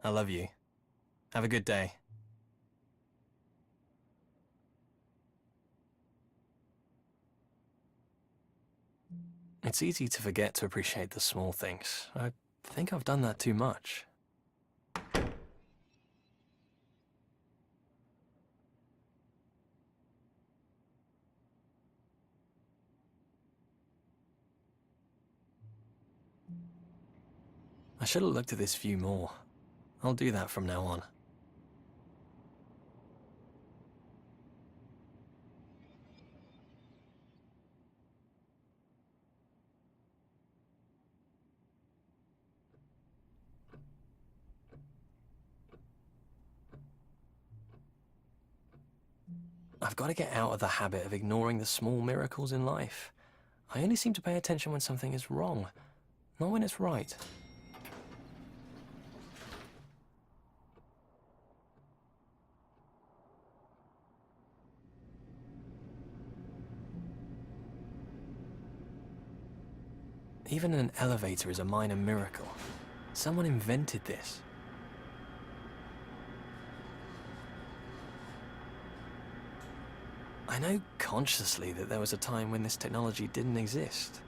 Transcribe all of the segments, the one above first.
I love you. Have a good day. It's easy to forget to appreciate the small things. I think I've done that too much. I should have looked at this view more. I'll do that from now on. I've got to get out of the habit of ignoring the small miracles in life. I only seem to pay attention when something is wrong, not when it's right. Even an elevator is a minor miracle. Someone invented this. I know consciously that there was a time when this technology didn't exist.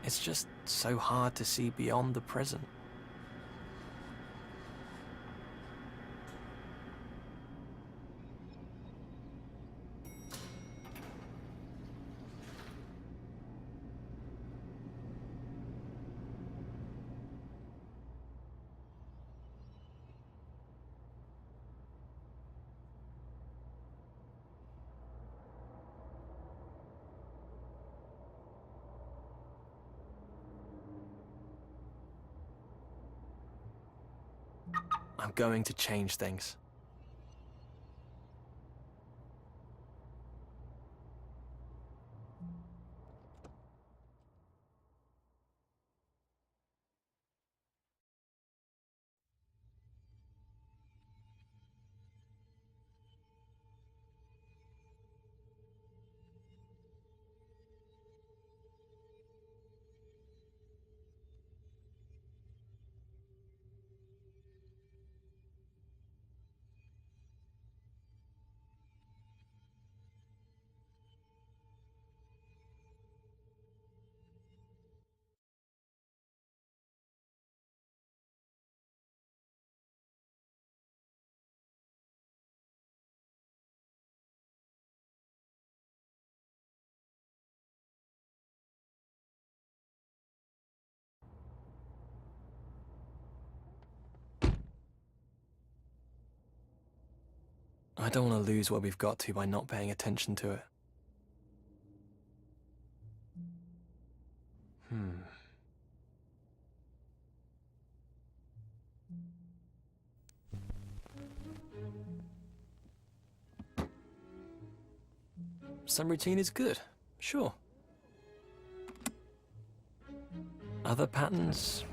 It's just so hard to see beyond the present. I'm going to change things. I don't want to lose what we've got to by not paying attention to it. Some routine is good, sure. Other patterns,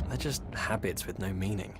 they're just habits with no meaning.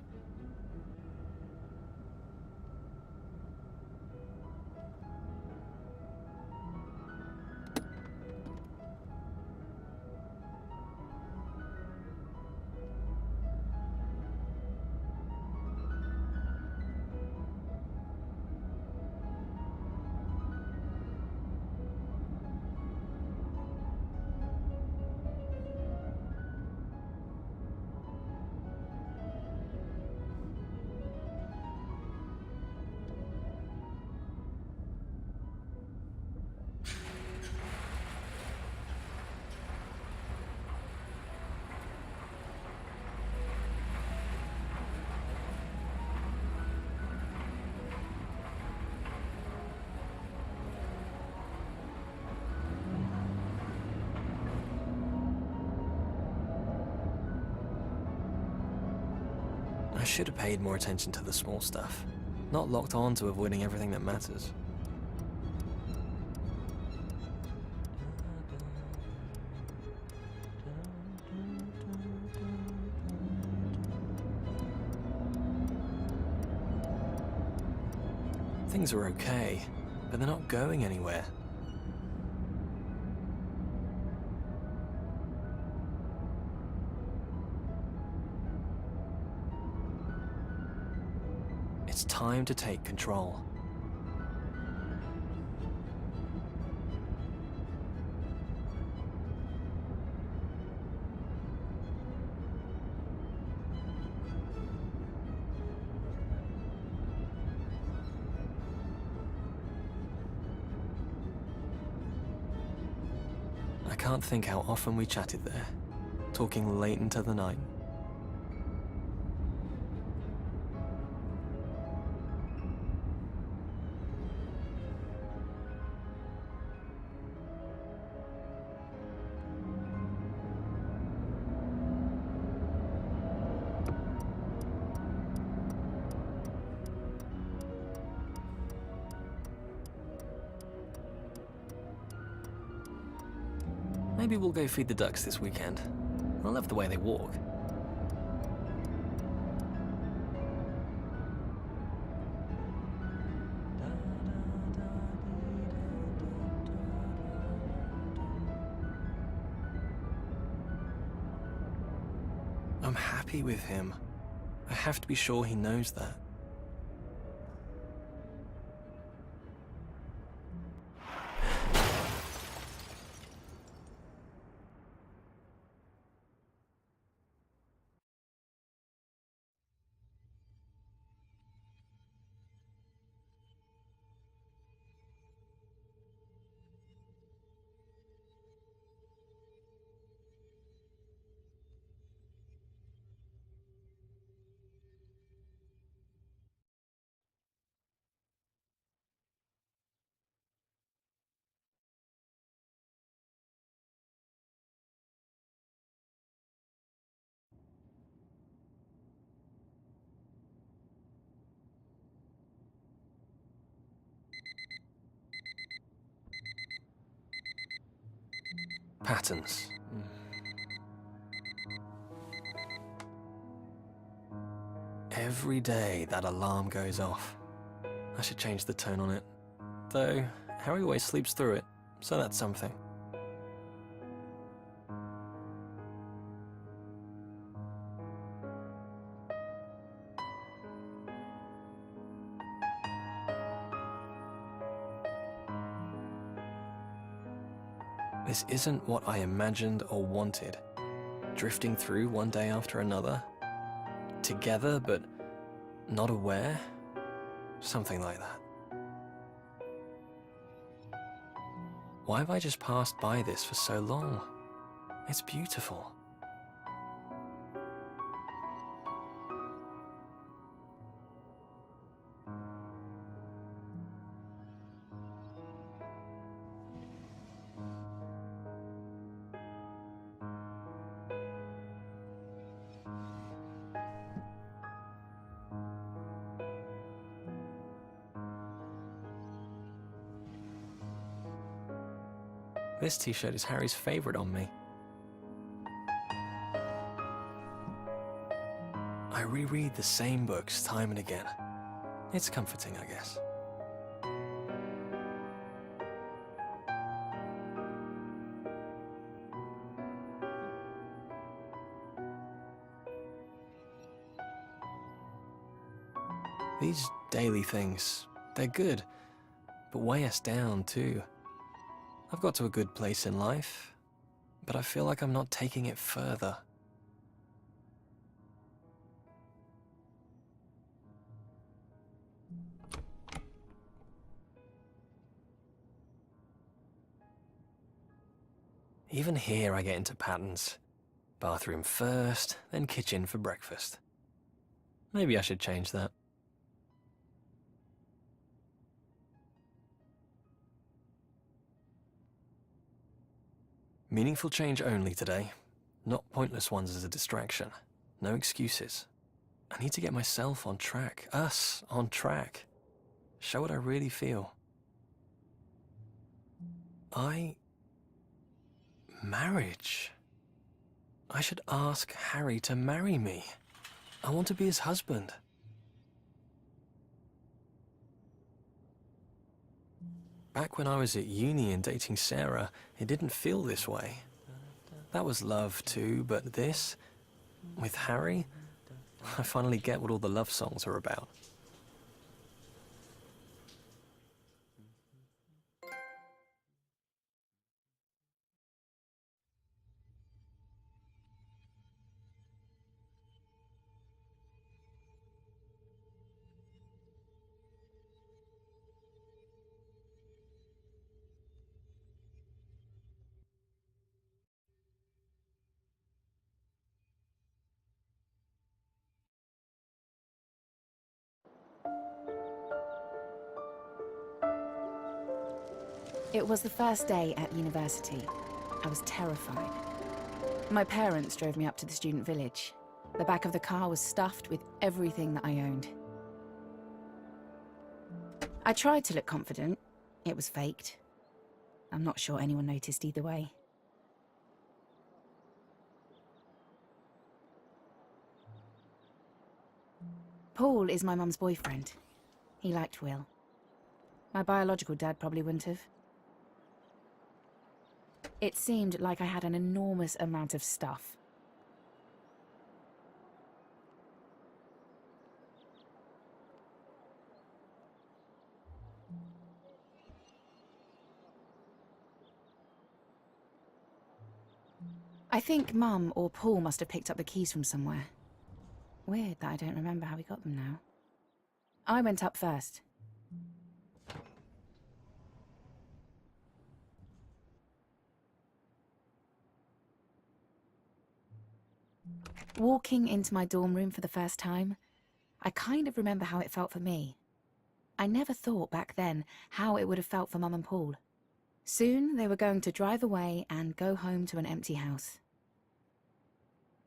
I should have paid more attention to the small stuff, not locked on to avoiding everything that matters. Things are okay, but they're not going anywhere. It's time to take control. I can't think how often we chatted there, talking late into the night. Maybe we'll go feed the ducks this weekend. I love the way they walk. I'm happy with him. I have to be sure he knows that. Patterns. Every day that alarm goes off. I should change the tone on it. Though, Harry always sleeps through it, so that's something. This isn't what I imagined or wanted. Drifting through one day after another. Together, but not aware. Something like that. Why have I just passed by this for so long? It's beautiful. This t-shirt is Harry's favorite on me. I reread the same books time and again. It's comforting, I guess. These daily things, they're good, but weigh us down too. I've got to a good place in life, but I feel like I'm not taking it further. Even here I get into patterns. Bathroom first, then kitchen for breakfast. Maybe I should change that. Meaningful change only today. Not pointless ones as a distraction. No excuses. I need to get myself on track. Us on track. Show what I really feel. Marriage. I should ask Harry to marry me. I want to be his husband. Back when I was at uni and dating Sarah, it didn't feel this way. That was love too, but this, with Harry, I finally get what all the love songs are about. It was the first day at university. I was terrified. My parents drove me up to the student village. The back of the car was stuffed with everything that I owned. I tried to look confident. It was faked. I'm not sure anyone noticed either way. Paul is my mum's boyfriend. He liked Will. My biological dad probably wouldn't have. It seemed like I had an enormous amount of stuff. I think Mum or Paul must have picked up the keys from somewhere. Weird that I don't remember how we got them now. I went up first. Walking into my dorm room for the first time, I kind of remember how it felt for me. I never thought back then how it would have felt for Mum and Paul. Soon they were going to drive away and go home to an empty house.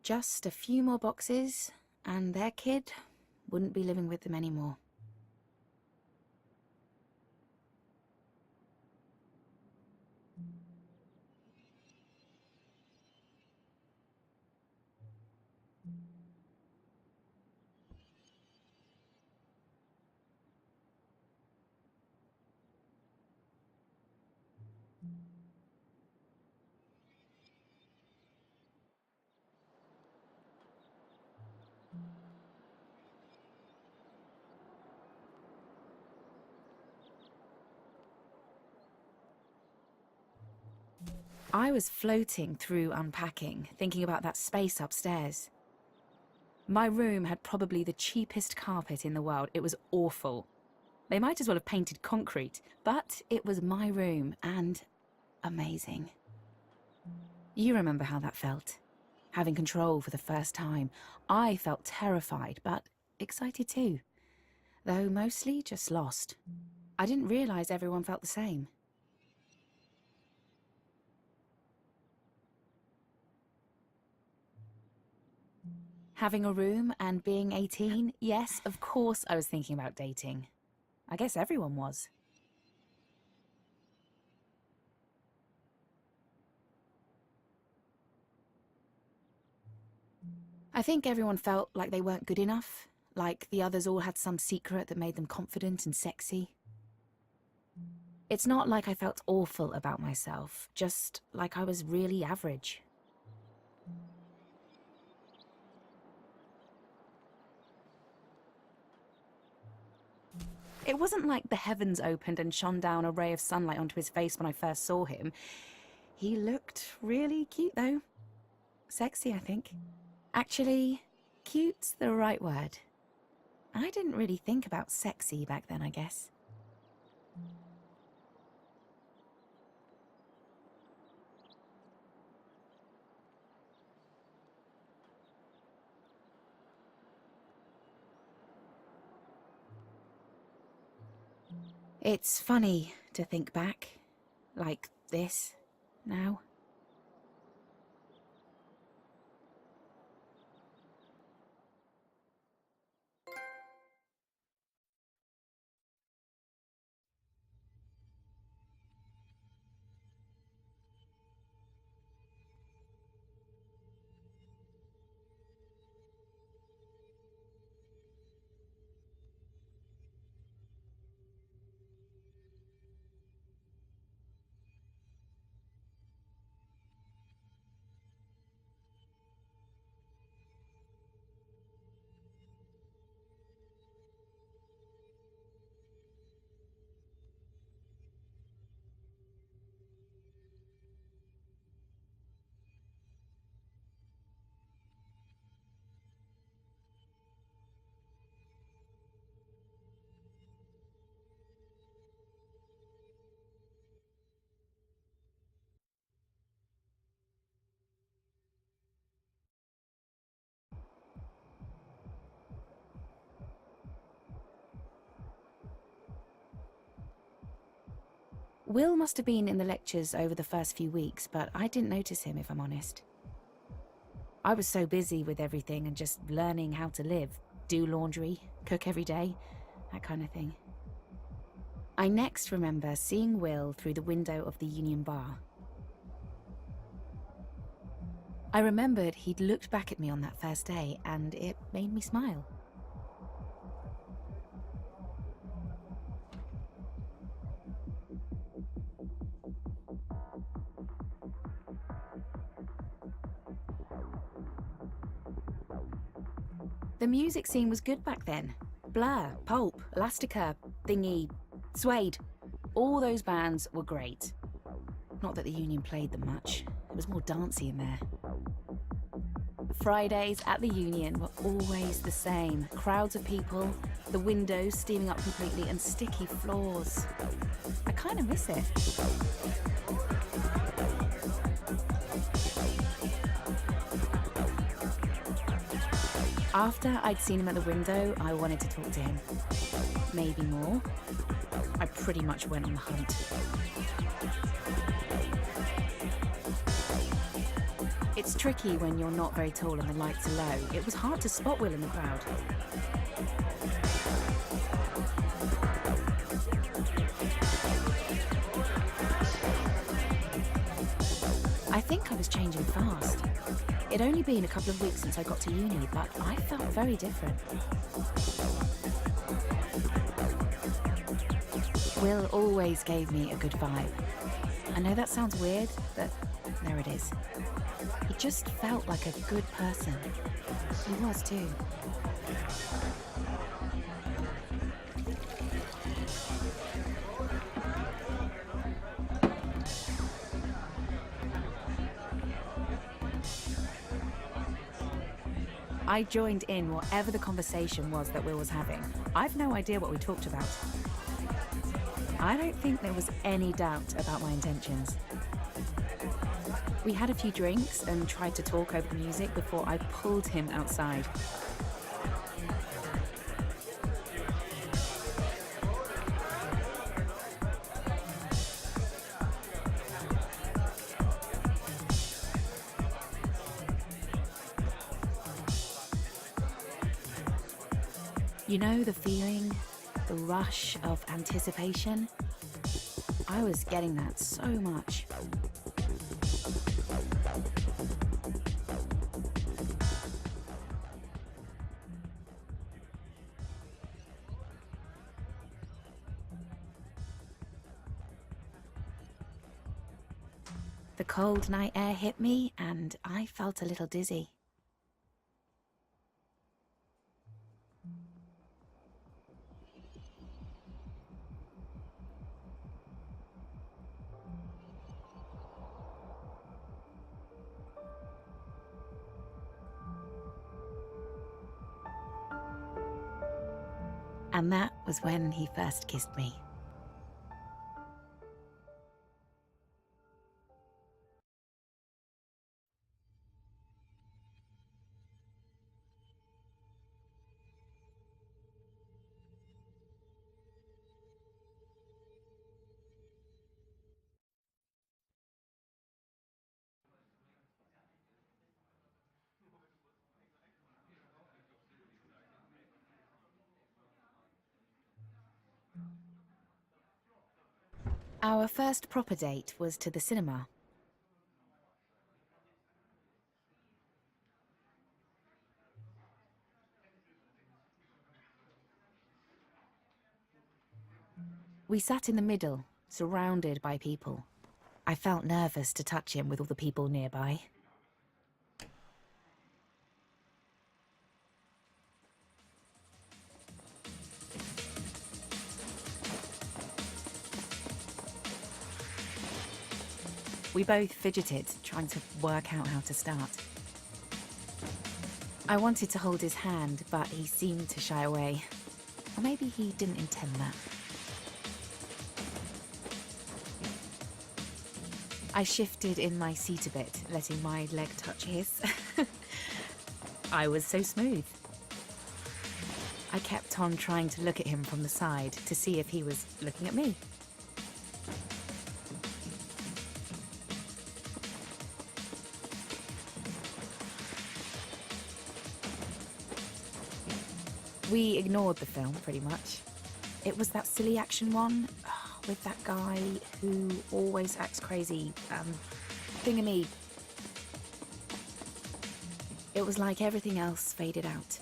Just a few more boxes, and their kid wouldn't be living with them anymore. I was floating through unpacking, thinking about that space upstairs. My room had probably the cheapest carpet in the world. It was awful. They might as well have painted concrete, but it was my room, and amazing. You remember how that felt? Having control for the first time. I felt terrified, but excited too. Though mostly just lost. I didn't realise everyone felt the same. Having a room and being 18, yes, of course I was thinking about dating. I guess everyone was. I think everyone felt like they weren't good enough, like the others all had some secret that made them confident and sexy. It's not like I felt awful about myself, just like I was really average. It wasn't like the heavens opened and shone down a ray of sunlight onto his face when I first saw him. He looked really cute, though. Sexy, I think. Actually, cute's the right word. I didn't really think about sexy back then, I guess. It's funny to think back, like this, now. Will must have been in the lectures over the first few weeks, but I didn't notice him, if I'm honest. I was so busy with everything and just learning how to live, do laundry, cook every day, that kind of thing. I next remember seeing Will through the window of the Union Bar. I remembered he'd looked back at me on that first day, and it made me smile. The music scene was good back then. Blur, Pulp, Elastica, Thingy, Suede. All those bands were great. Not that the Union played them much. It was more dancey in there. Fridays at the Union were always the same. Crowds of people, the windows steaming up completely, and sticky floors. I kind of miss it. After I'd seen him at the window, I wanted to talk to him. Maybe more. I pretty much went on the hunt. It's tricky when you're not very tall and the lights are low. It was hard to spot Will in the crowd. I think I was changing fast. It'd only been a couple of weeks since I got to uni, but I felt very different. Will always gave me a good vibe. I know that sounds weird, but there it is. He just felt like a good person. He was too. I joined in whatever the conversation was that Will was having. I've no idea what we talked about. I don't think there was any doubt about my intentions. We had a few drinks and tried to talk over the music before I pulled him outside. You know the feeling, the rush of anticipation? I was getting that so much. The cold night air hit me and I felt a little dizzy. And that was when he first kissed me. Our first proper date was to the cinema. We sat in the middle, surrounded by people. I felt nervous to touch him with all the people nearby. We both fidgeted, trying to work out how to start. I wanted to hold his hand, but he seemed to shy away. Or maybe he didn't intend that. I shifted in my seat a bit, letting my leg touch his. I was so smooth. I kept on trying to look at him from the side to see if he was looking at me. We ignored the film, pretty much. It was that silly action one, with that guy who always acts crazy, thingamy. It was like everything else faded out.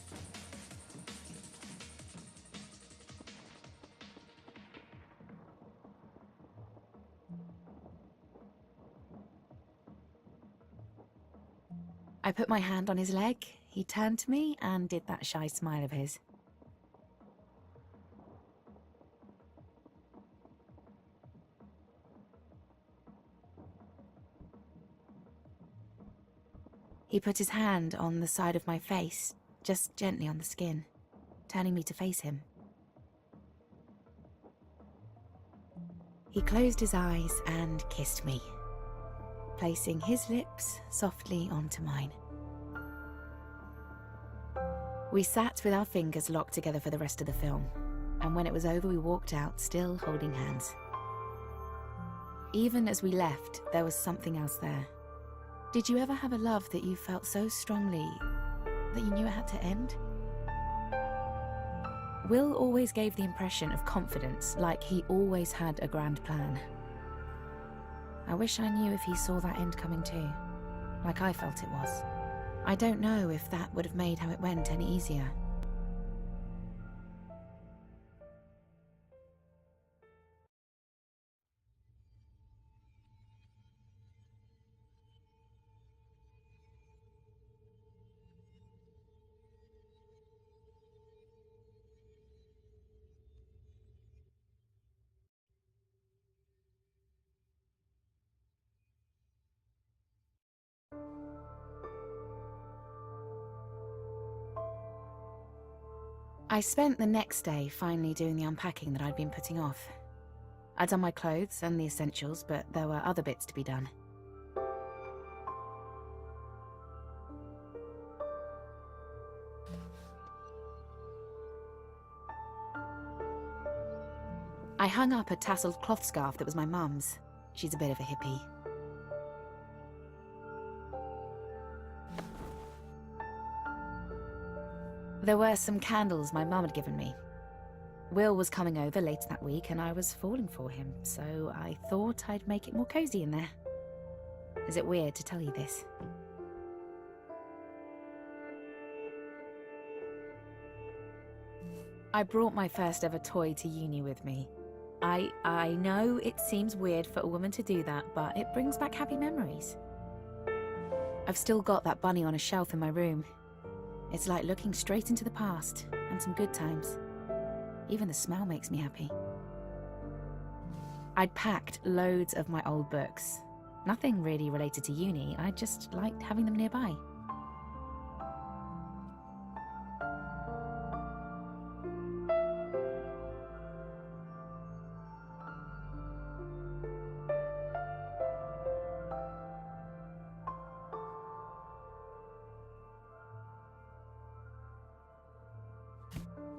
I put my hand on his leg, he turned to me and did that shy smile of his. He put his hand on the side of my face, just gently on the skin, turning me to face him. He closed his eyes and kissed me, placing his lips softly onto mine. We sat with our fingers locked together for the rest of the film, and when it was over we walked out, still holding hands. Even as we left, there was something else there. Did you ever have a love that you felt so strongly that you knew it had to end? Will always gave the impression of confidence, like he always had a grand plan. I wish I knew if he saw that end coming too, like I felt it was. I don't know if that would have made how it went any easier. I spent the next day finally doing the unpacking that I'd been putting off. I'd done my clothes and the essentials, but there were other bits to be done. I hung up a tasseled cloth scarf that was my mum's. She's a bit of a hippie. There were some candles my mum had given me. Will was coming over later that week and I was falling for him, so I thought I'd make it more cozy in there. Is it weird to tell you this? I brought my first ever toy to uni with me. I know it seems weird for a woman to do that, but it brings back happy memories. I've still got that bunny on a shelf in my room. It's like looking straight into the past and some good times. Even the smell makes me happy. I'd packed loads of my old books. Nothing really related to uni, I just liked having them nearby.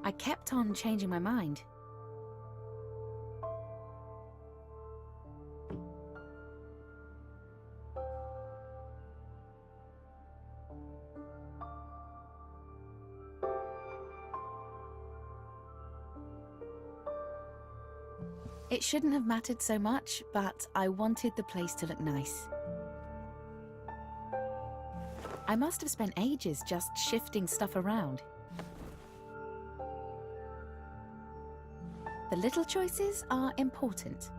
I kept on changing my mind. It shouldn't have mattered so much, but I wanted the place to look nice. I must have spent ages just shifting stuff around. The little choices are important.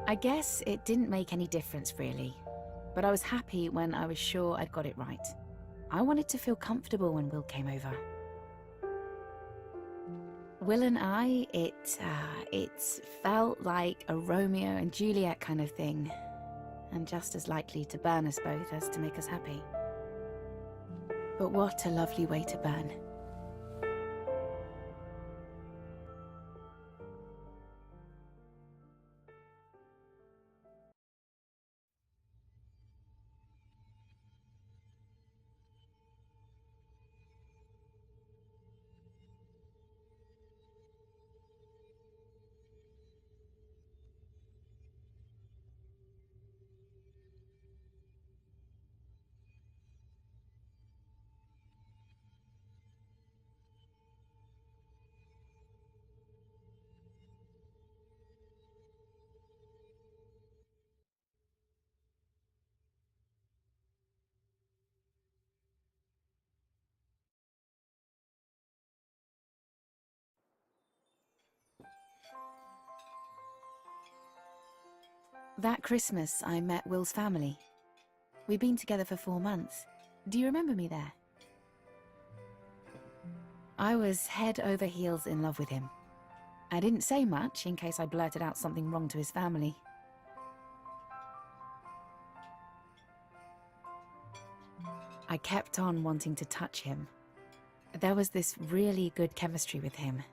I guess it didn't make any difference really, but I was happy when I was sure I'd got it right. I wanted to feel comfortable when Will came over. Will and I, it felt like a Romeo and Juliet kind of thing, and just as likely to burn us both as to make us happy. But what a lovely way to burn. That Christmas, I met Will's family. We'd been together for 4 months. Do you remember me there? I was head over heels in love with him. I didn't say much in case I blurted out something wrong to his family. I kept on wanting to touch him. There was this really good chemistry with him,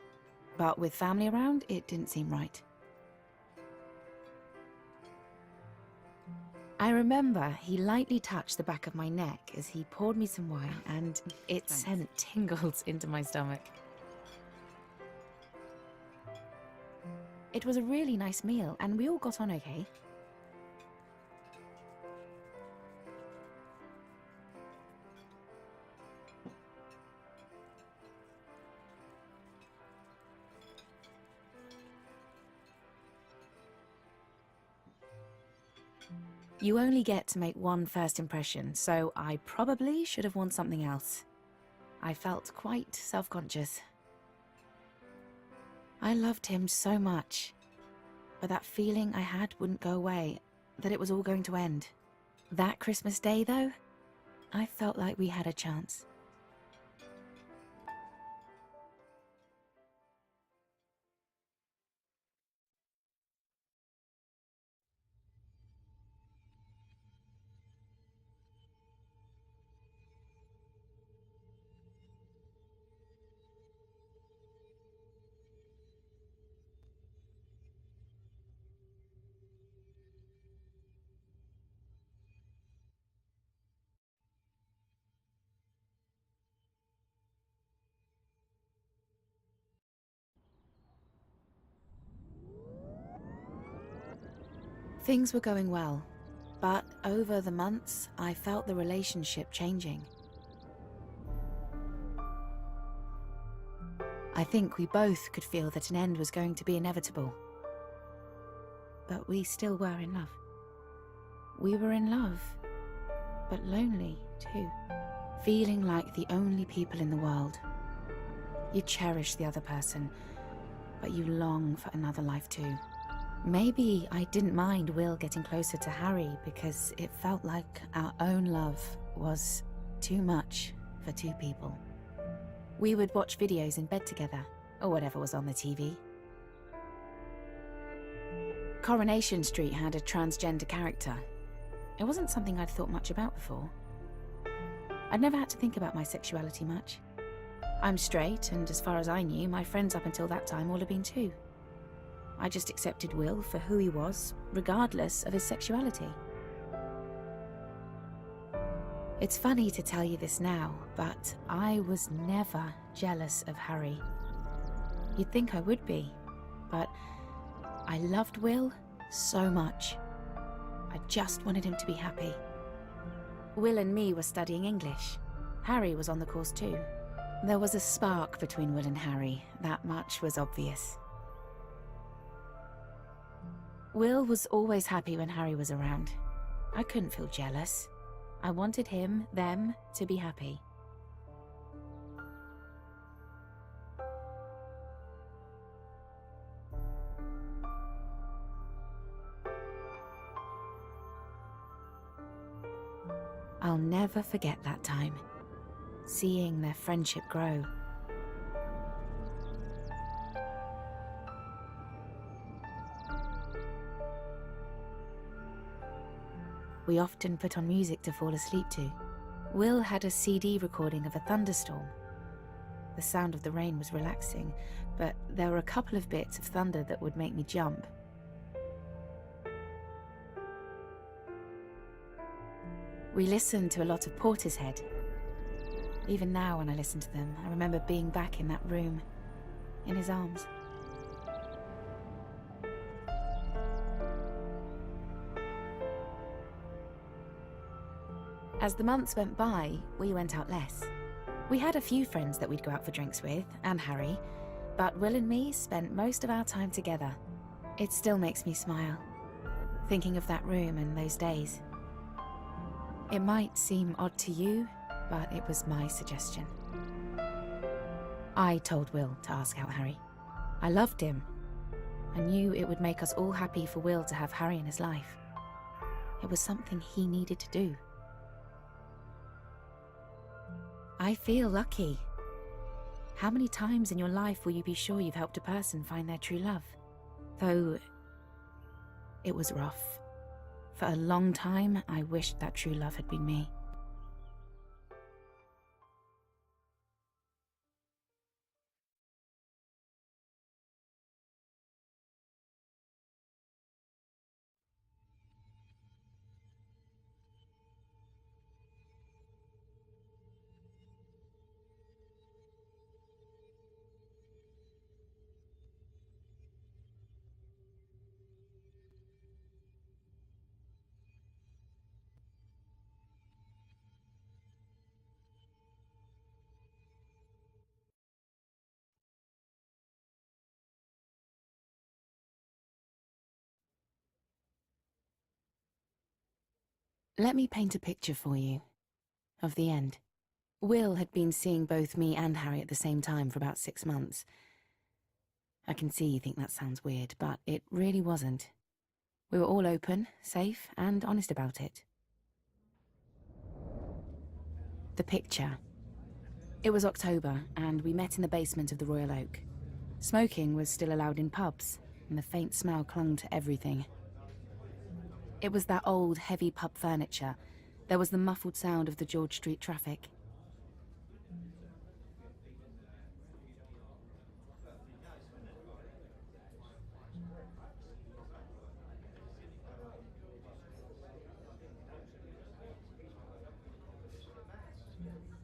but with family around, it didn't seem right. I remember he lightly touched the back of my neck as he poured me some wine, and it sent tingles into my stomach. It was a really nice meal, and we all got on okay. You only get to make one first impression, so I probably should have worn something else. I felt quite self-conscious. I loved him so much, but that feeling I had wouldn't go away, that it was all going to end. That Christmas Day, though, I felt like we had a chance. Things were going well, but over the months, I felt the relationship changing. I think we both could feel that an end was going to be inevitable. But we still were in love. We were in love, but lonely too. Feeling like the only people in the world. You cherish the other person, but you long for another life too. Maybe I didn't mind Will getting closer to Harry because it felt like our own love was too much for two people. We would watch videos in bed together, or whatever was on the TV. Coronation Street had a transgender character. It wasn't something I'd thought much about before. I'd never had to think about my sexuality much. I'm straight, and as far as I knew, my friends up until that time all had been too. I just accepted Will for who he was, regardless of his sexuality. It's funny to tell you this now, but I was never jealous of Harry. You'd think I would be, but I loved Will so much. I just wanted him to be happy. Will and me were studying English. Harry was on the course too. There was a spark between Will and Harry, that much was obvious. Will was always happy when Harry was around. I couldn't feel jealous. I wanted him, them, to be happy. I'll never forget that time, seeing their friendship grow. We often put on music to fall asleep to. Will had a CD recording of a thunderstorm. The sound of the rain was relaxing, but there were a couple of bits of thunder that would make me jump. We listened to a lot of Portishead. Even now when I listen to them, I remember being back in that room, in his arms. As the months went by, we went out less. We had a few friends that we'd go out for drinks with, and Harry, but Will and me spent most of our time together. It still makes me smile, thinking of that room and those days. It might seem odd to you, but it was my suggestion. I told Will to ask out Harry. I loved him, I knew it would make us all happy for Will to have Harry in his life. It was something he needed to do. I feel lucky. How many times in your life will you be sure you've helped a person find their true love? Though it was rough. For a long time, I wished that true love had been me. Let me paint a picture for you of the end. Will had been seeing both me and Harry at the same time for about 6 months. I can see you think that sounds weird, but it really wasn't. We were all open, safe, and honest about it. The picture. It was October, and we met in the basement of the Royal Oak. Smoking was still allowed in pubs, and the faint smell clung to everything. It was that old, heavy pub furniture. There was the muffled sound of the George Street traffic.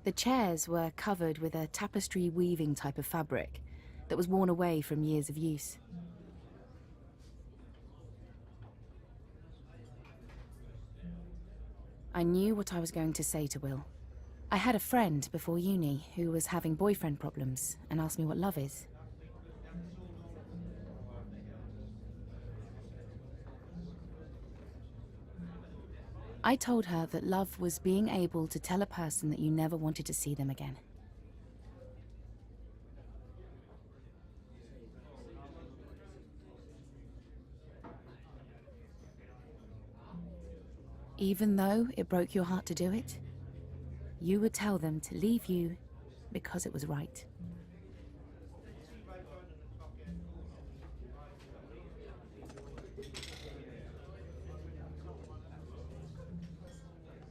The chairs were covered with a tapestry weaving type of fabric that was worn away from years of use. I knew what I was going to say to Will. I had a friend before uni who was having boyfriend problems and asked me what love is. I told her that love was being able to tell a person that you never wanted to see them again. Even though it broke your heart to do it, you would tell them to leave you because it was right.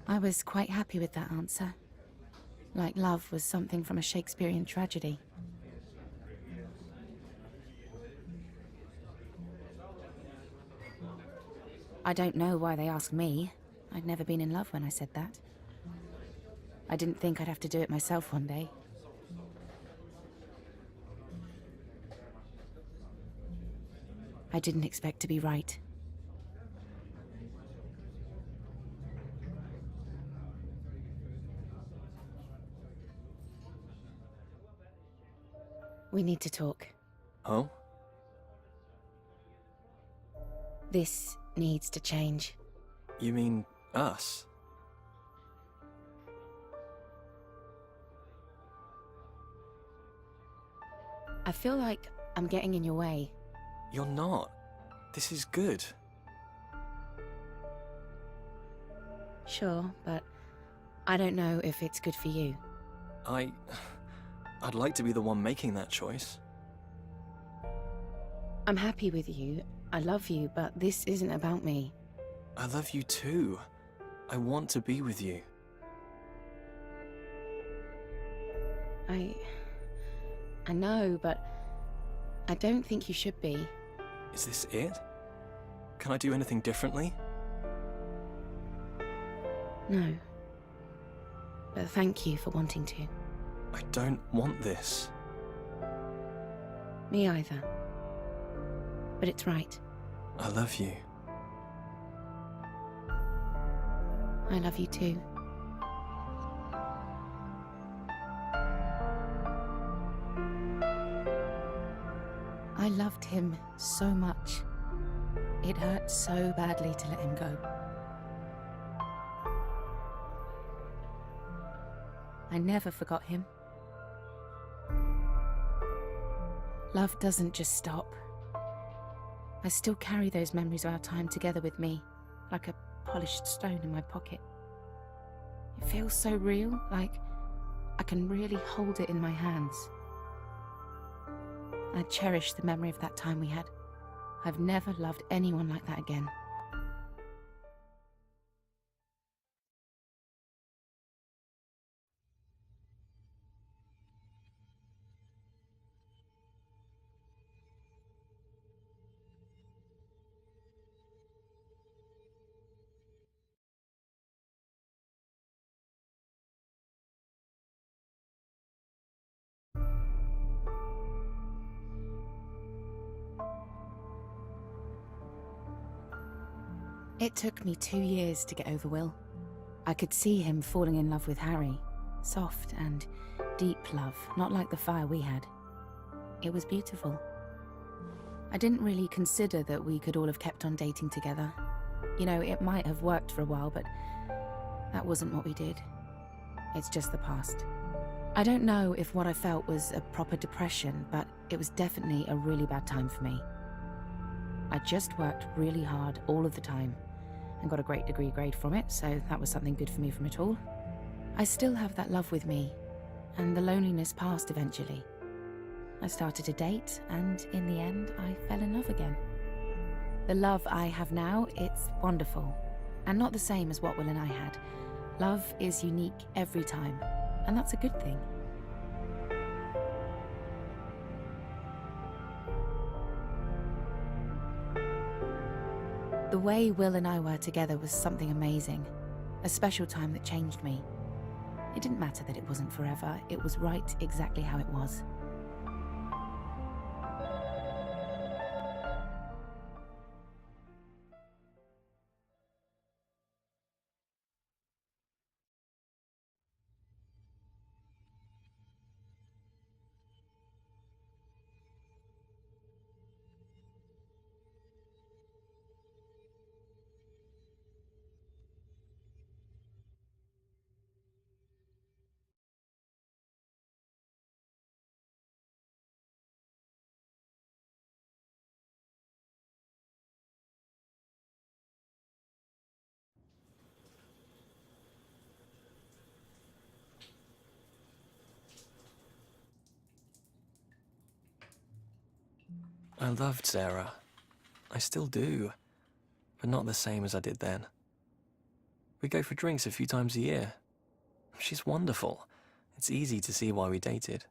I was quite happy with that answer. Like love was something from a Shakespearean tragedy. I don't know why they asked me. I'd never been in love when I said that. I didn't think I'd have to do it myself one day. I didn't expect to be right. We need to talk. Oh? This needs to change. You mean us? I feel like I'm getting in your way. You're not. This is good. Sure, but I don't know if it's good for you. I'd like to be the one making that choice. I'm happy with you. I love you, but this isn't about me. I love you too. I want to be with you. I know, but I don't think you should be. Is this it? Can I do anything differently? No. But thank you for wanting to. I don't want this. Me either. But it's right. I love you. I love you too. I loved him so much. It hurt so badly to let him go. I never forgot him. Love doesn't just stop. I still carry those memories of our time together with me, like a polished stone in my pocket. It feels so real, like I can really hold it in my hands. I cherish the memory of that time we had. I've never loved anyone like that again. It took me 2 years to get over Will. I could see him falling in love with Harry. Soft and deep love, not like the fire we had. It was beautiful. I didn't really consider that we could all have kept on dating together. You know, it might have worked for a while, but that wasn't what we did. It's just the past. I don't know if what I felt was a proper depression, but it was definitely a really bad time for me. I just worked really hard all of the time and got a great degree grade from it, so that was something good for me from it all. I still have that love with me, and the loneliness passed eventually. I started to date, and in the end, I fell in love again. The love I have now, it's wonderful, and not the same as what Will and I had. Love is unique every time, and that's a good thing. The way Will and I were together was something amazing, a special time that changed me. It didn't matter that it wasn't forever, it was right exactly how it was. I loved Sarah. I still do, but not the same as I did then. We go for drinks a few times a year. She's wonderful. It's easy to see why we dated.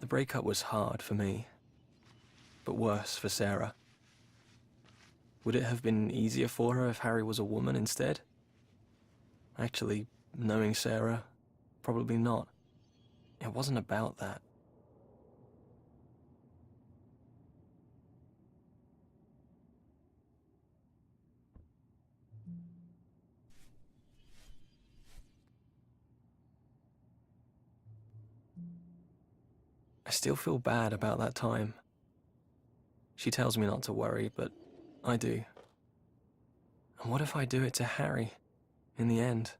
The breakup was hard for me, but worse for Sarah. Would it have been easier for her if Harry was a woman instead? Actually, knowing Sarah, probably not. It wasn't about that. I still feel bad about that time. She tells me not to worry, but I do. And what if I do it to Harry, in the end?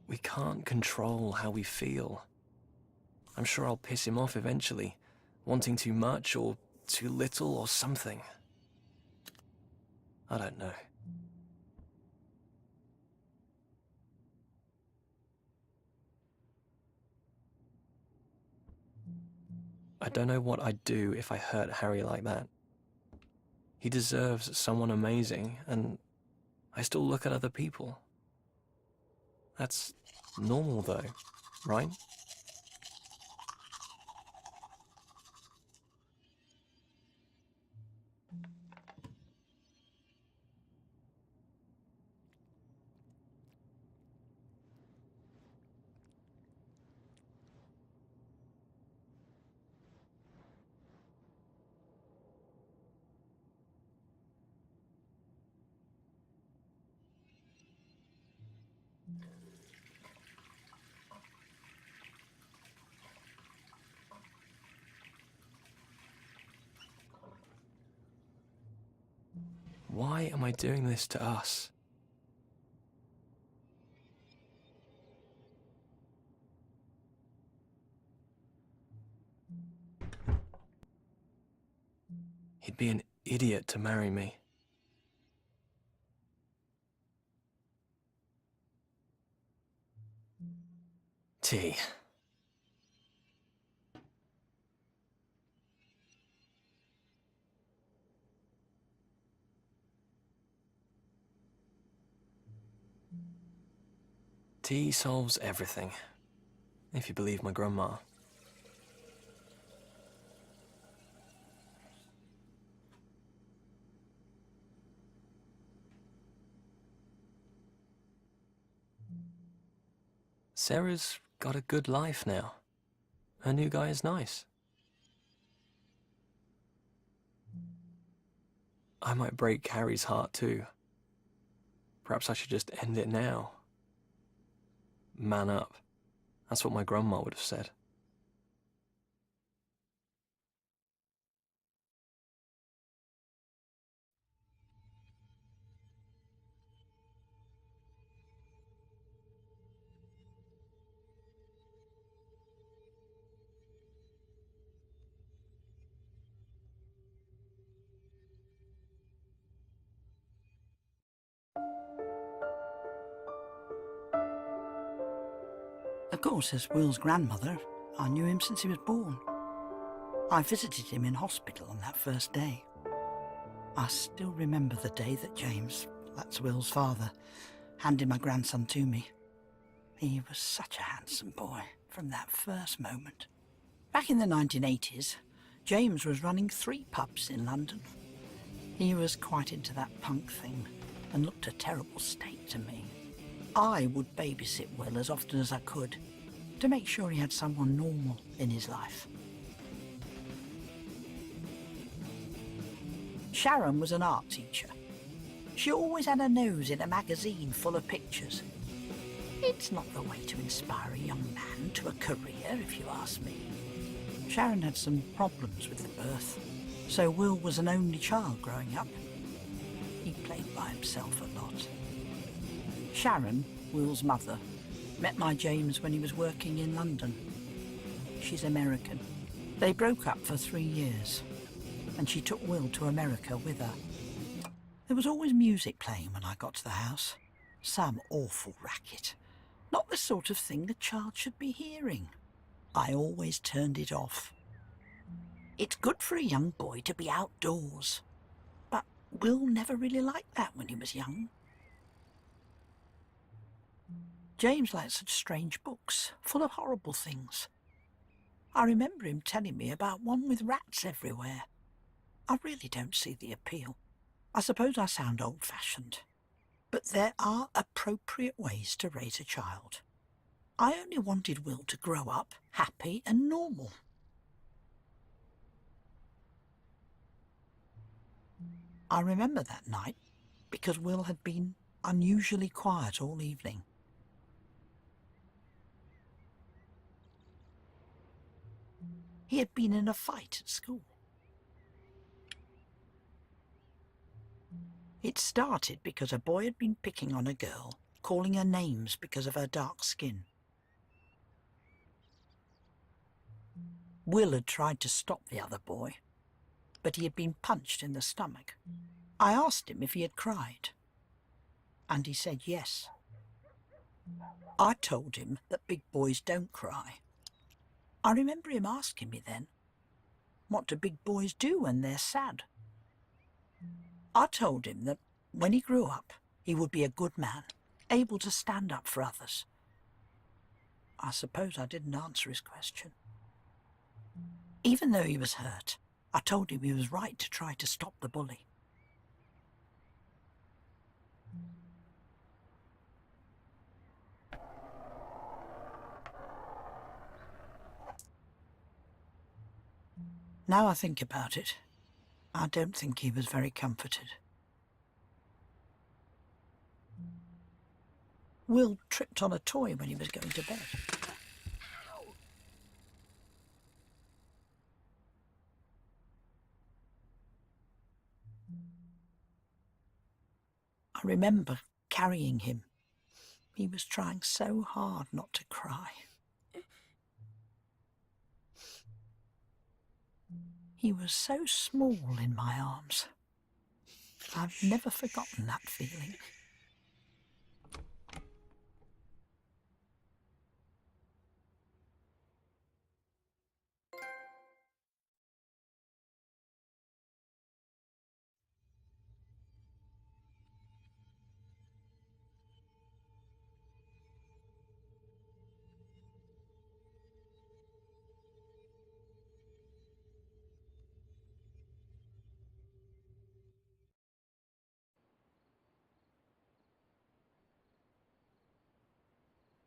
We can't control how we feel. I'm sure I'll piss him off eventually, wanting too much or too little or something. I don't know. I don't know what I'd do if I hurt Harry like that. He deserves someone amazing, and I still look at other people. That's normal though, right? Why am I doing this to us? He'd be an idiot to marry me. T. Tea solves everything, if you believe my grandma. Sarah's got a good life now. Her new guy is nice. I might break Harry's heart too. Perhaps I should just end it now. Man up. That's what my grandma would have said. Of course, as Will's grandmother, I knew him since he was born. I visited him in hospital on that first day. I still remember the day that James, that's Will's father, handed my grandson to me. He was such a handsome boy from that first moment. Back in the 1980s, James was running 3 pubs in London. He was quite into that punk thing and looked a terrible state to me. I would babysit Will as often as I could to make sure he had someone normal in his life. Sharon was an art teacher. She always had her nose in a magazine full of pictures. It's not the way to inspire a young man to a career, if you ask me. Sharon had some problems with the birth, so Will was an only child growing up. He played by himself a lot. Sharon, Will's mother, met my James when he was working in London. She's American. They broke up for 3 years, and she took Will to America with her. There was always music playing when I got to the house. Some awful racket. Not the sort of thing a child should be hearing. I always turned it off. It's good for a young boy to be outdoors, but Will never really liked that when he was young. James liked such strange books, full of horrible things. I remember him telling me about one with rats everywhere. I really don't see the appeal. I suppose I sound old-fashioned, but there are appropriate ways to raise a child. I only wanted Will to grow up happy and normal. I remember that night because Will had been unusually quiet all evening. He had been in a fight at school. It started because a boy had been picking on a girl, calling her names because of her dark skin. Will had tried to stop the other boy, but he had been punched in the stomach. I asked him if he had cried, and he said yes. I told him that big boys don't cry. I remember him asking me then, what do big boys do when they're sad? I told him that when he grew up, he would be a good man, able to stand up for others. I suppose I didn't answer his question. Even though he was hurt, I told him he was right to try to stop the bully. Now I think about it, I don't think he was very comforted. Will tripped on a toy when he was going to bed. I remember carrying him. He was trying so hard not to cry. He was so small in my arms. I've never forgotten that feeling.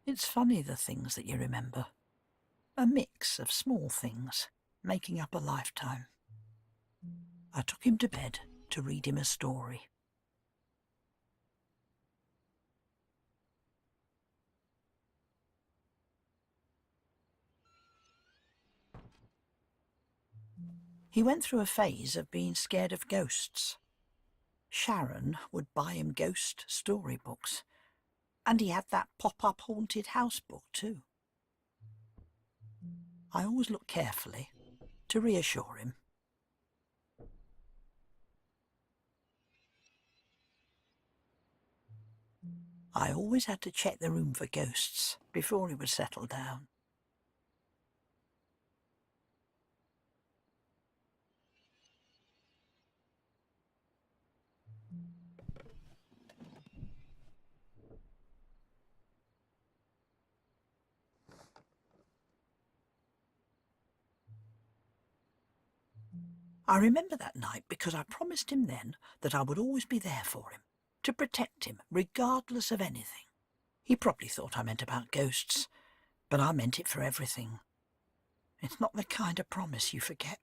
It's funny, the things that you remember. A mix of small things, making up a lifetime. I took him to bed to read him a story. He went through a phase of being scared of ghosts. Sharon would buy him ghost storybooks, and he had that pop-up haunted house book too. I always looked carefully to reassure him. I always had to check the room for ghosts before he would settle down. I remember that night because I promised him then that I would always be there for him, to protect him regardless of anything. He probably thought I meant about ghosts, but I meant it for everything. It's not the kind of promise you forget.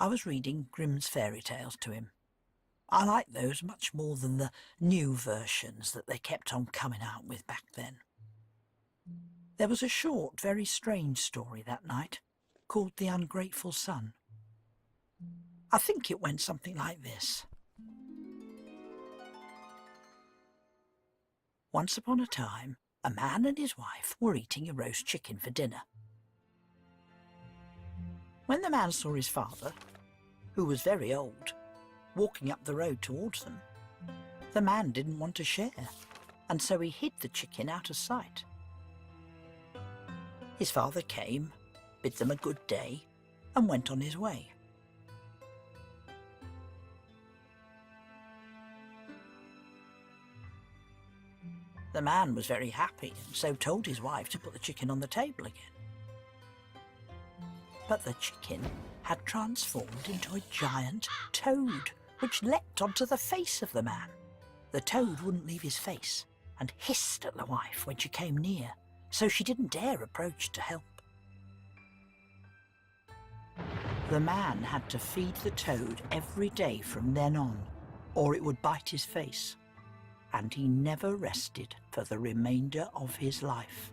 I was reading Grimm's fairy tales to him. I liked those much more than the new versions that they kept on coming out with back then. There was a short, very strange story that night called The Ungrateful Son. I think it went something like this. Once upon a time, a man and his wife were eating a roast chicken for dinner. When the man saw his father, who was very old, walking up the road towards them, the man didn't want to share, and so he hid the chicken out of sight. His father came, bid them a good day, and went on his way. The man was very happy, and so told his wife to put the chicken on the table again. But the chicken had transformed into a giant toad, which leapt onto the face of the man. The toad wouldn't leave his face, and hissed at the wife when she came near, so she didn't dare approach to help. The man had to feed the toad every day from then on, or it would bite his face, and he never rested for the remainder of his life.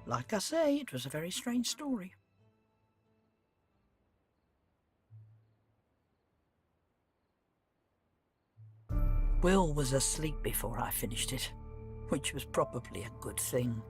Like I say, it was a very strange story. Will was asleep before I finished it, which was probably a good thing.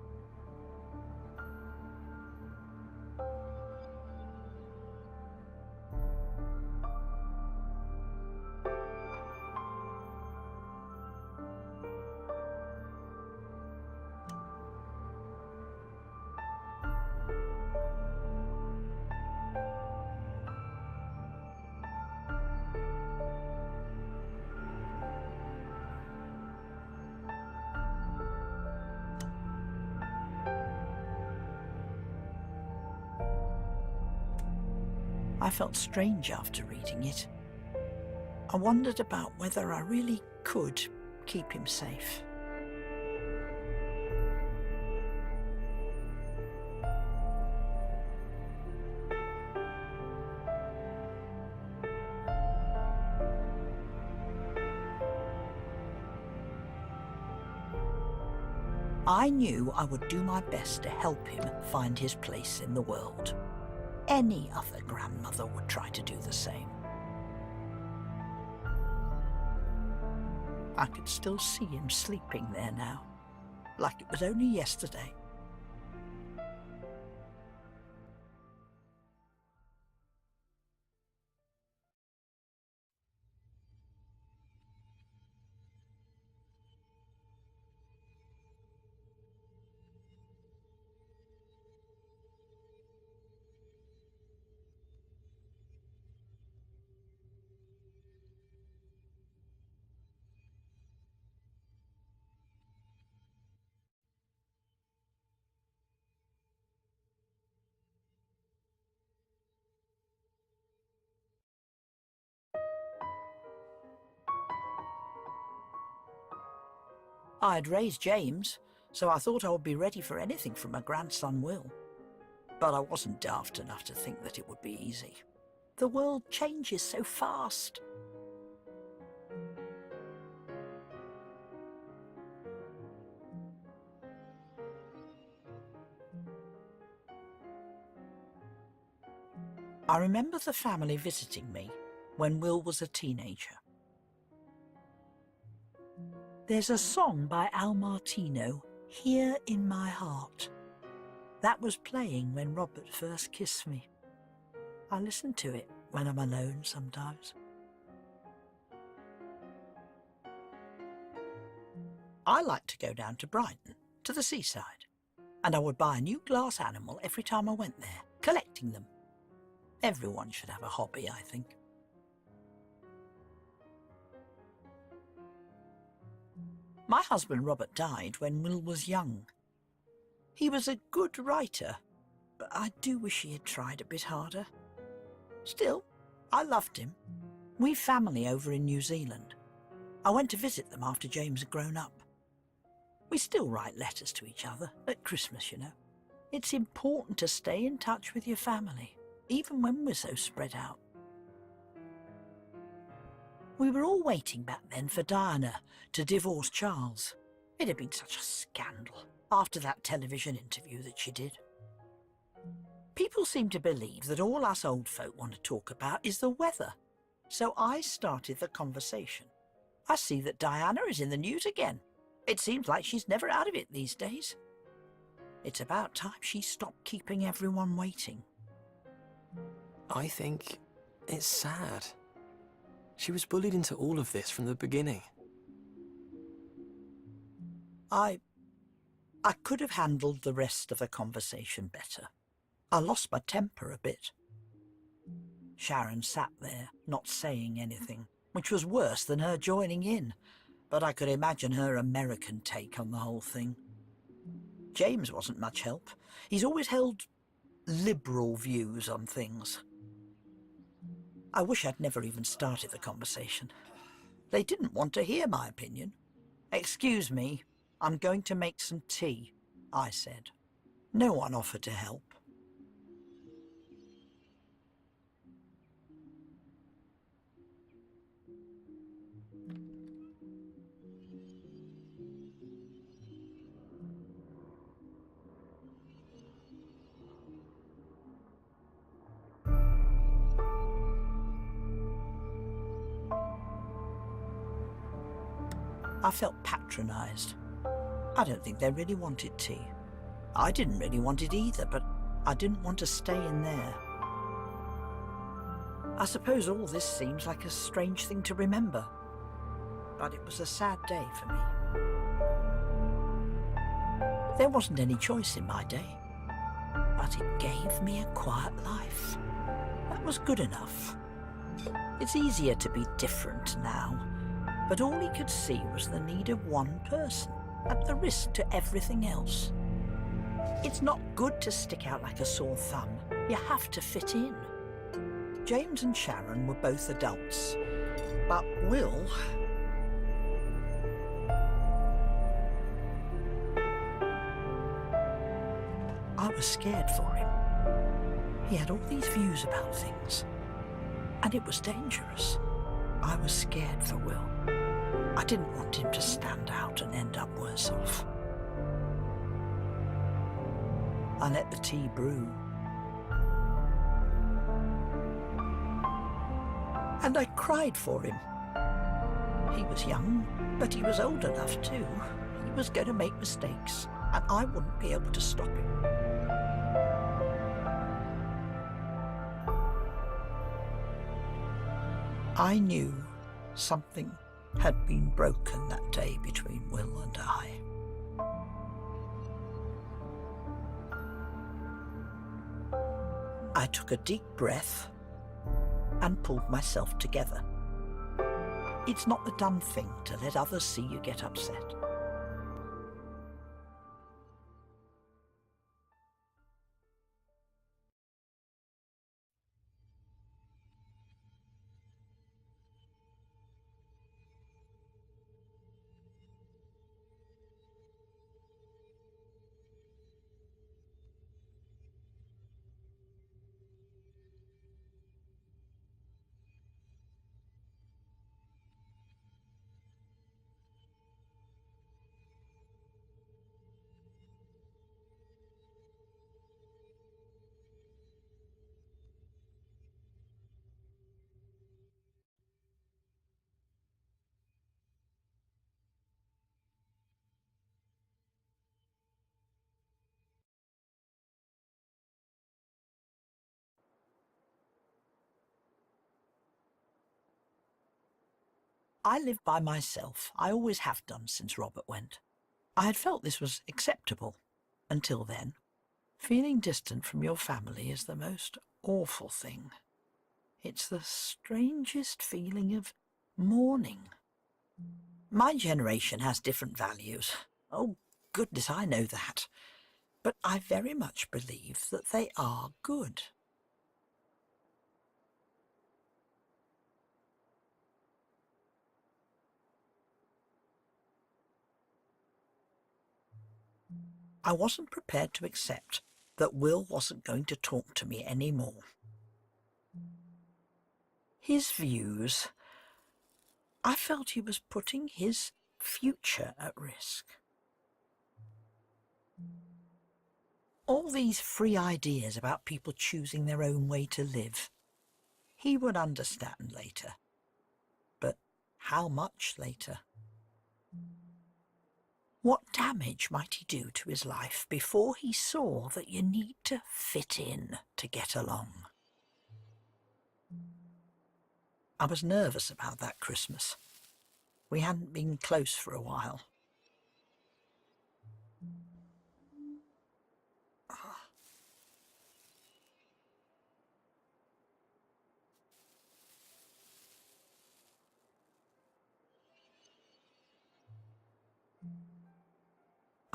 I felt strange after reading it. I wondered about whether I really could keep him safe. I knew I would do my best to help him find his place in the world. Any other grandmother would try to do the same. I could still see him sleeping there now, like it was only yesterday. I'd raised James, so I thought I would be ready for anything from my grandson Will. But I wasn't daft enough to think that it would be easy. The world changes so fast. I remember the family visiting me when Will was a teenager. There's a song by Al Martino, Here in My Heart. That was playing when Robert first kissed me. I listen to it when I'm alone sometimes. I like to go down to Brighton, to the seaside, and I would buy a new glass animal every time I went there, collecting them. Everyone should have a hobby, I think. My husband Robert died when Will was young. He was a good writer, but I do wish he had tried a bit harder. Still, I loved him. We've family over in New Zealand. I went to visit them after James had grown up. We still write letters to each other, at Christmas, you know. It's important to stay in touch with your family, even when we're so spread out. We were all waiting back then for Diana to divorce Charles. It had been such a scandal after that television interview that she did. People seem to believe that all us old folk want to talk about is the weather. So I started the conversation. I see that Diana is in the news again. It seems like she's never out of it these days. It's about time she stopped keeping everyone waiting. I think it's sad. She was bullied into all of this from the beginning. I could have handled the rest of the conversation better. I lost my temper a bit. Sharon sat there, not saying anything, which was worse than her joining in, but I could imagine her American take on the whole thing. James wasn't much help. He's always held liberal views on things. I wish I'd never even started the conversation. They didn't want to hear my opinion. "Excuse me, I'm going to make some tea," I said. No one offered to help. I felt patronised. I don't think they really wanted tea. I didn't really want it either, but I didn't want to stay in there. I suppose all this seems like a strange thing to remember, but it was a sad day for me. There wasn't any choice in my day, but it gave me a quiet life. That was good enough. It's easier to be different now. But all he could see was the need of one person, at the risk to everything else. It's not good to stick out like a sore thumb. You have to fit in. James and Sharon were both adults, but Will... I was scared for him. He had all these views about things, and it was dangerous. I was scared for Will. I didn't want him to stand out and end up worse off. I let the tea brew. And I cried for him. He was young, but he was old enough too. He was going to make mistakes, and I wouldn't be able to stop him. I knew something had been broken that day between Will and I. I took a deep breath and pulled myself together. It's not the done thing to let others see you get upset. I live by myself. I always have done since Robert went. I had felt this was acceptable until then. Feeling distant from your family is the most awful thing. It's the strangest feeling of mourning. My generation has different values. Oh, goodness, I know that. But I very much believe that they are good. I wasn't prepared to accept that Will wasn't going to talk to me anymore. His views, I felt he was putting his future at risk. All these free ideas about people choosing their own way to live, he would understand later. But how much later? What damage might he do to his life before he saw that you need to fit in to get along? I was nervous about that Christmas. We hadn't been close for a while.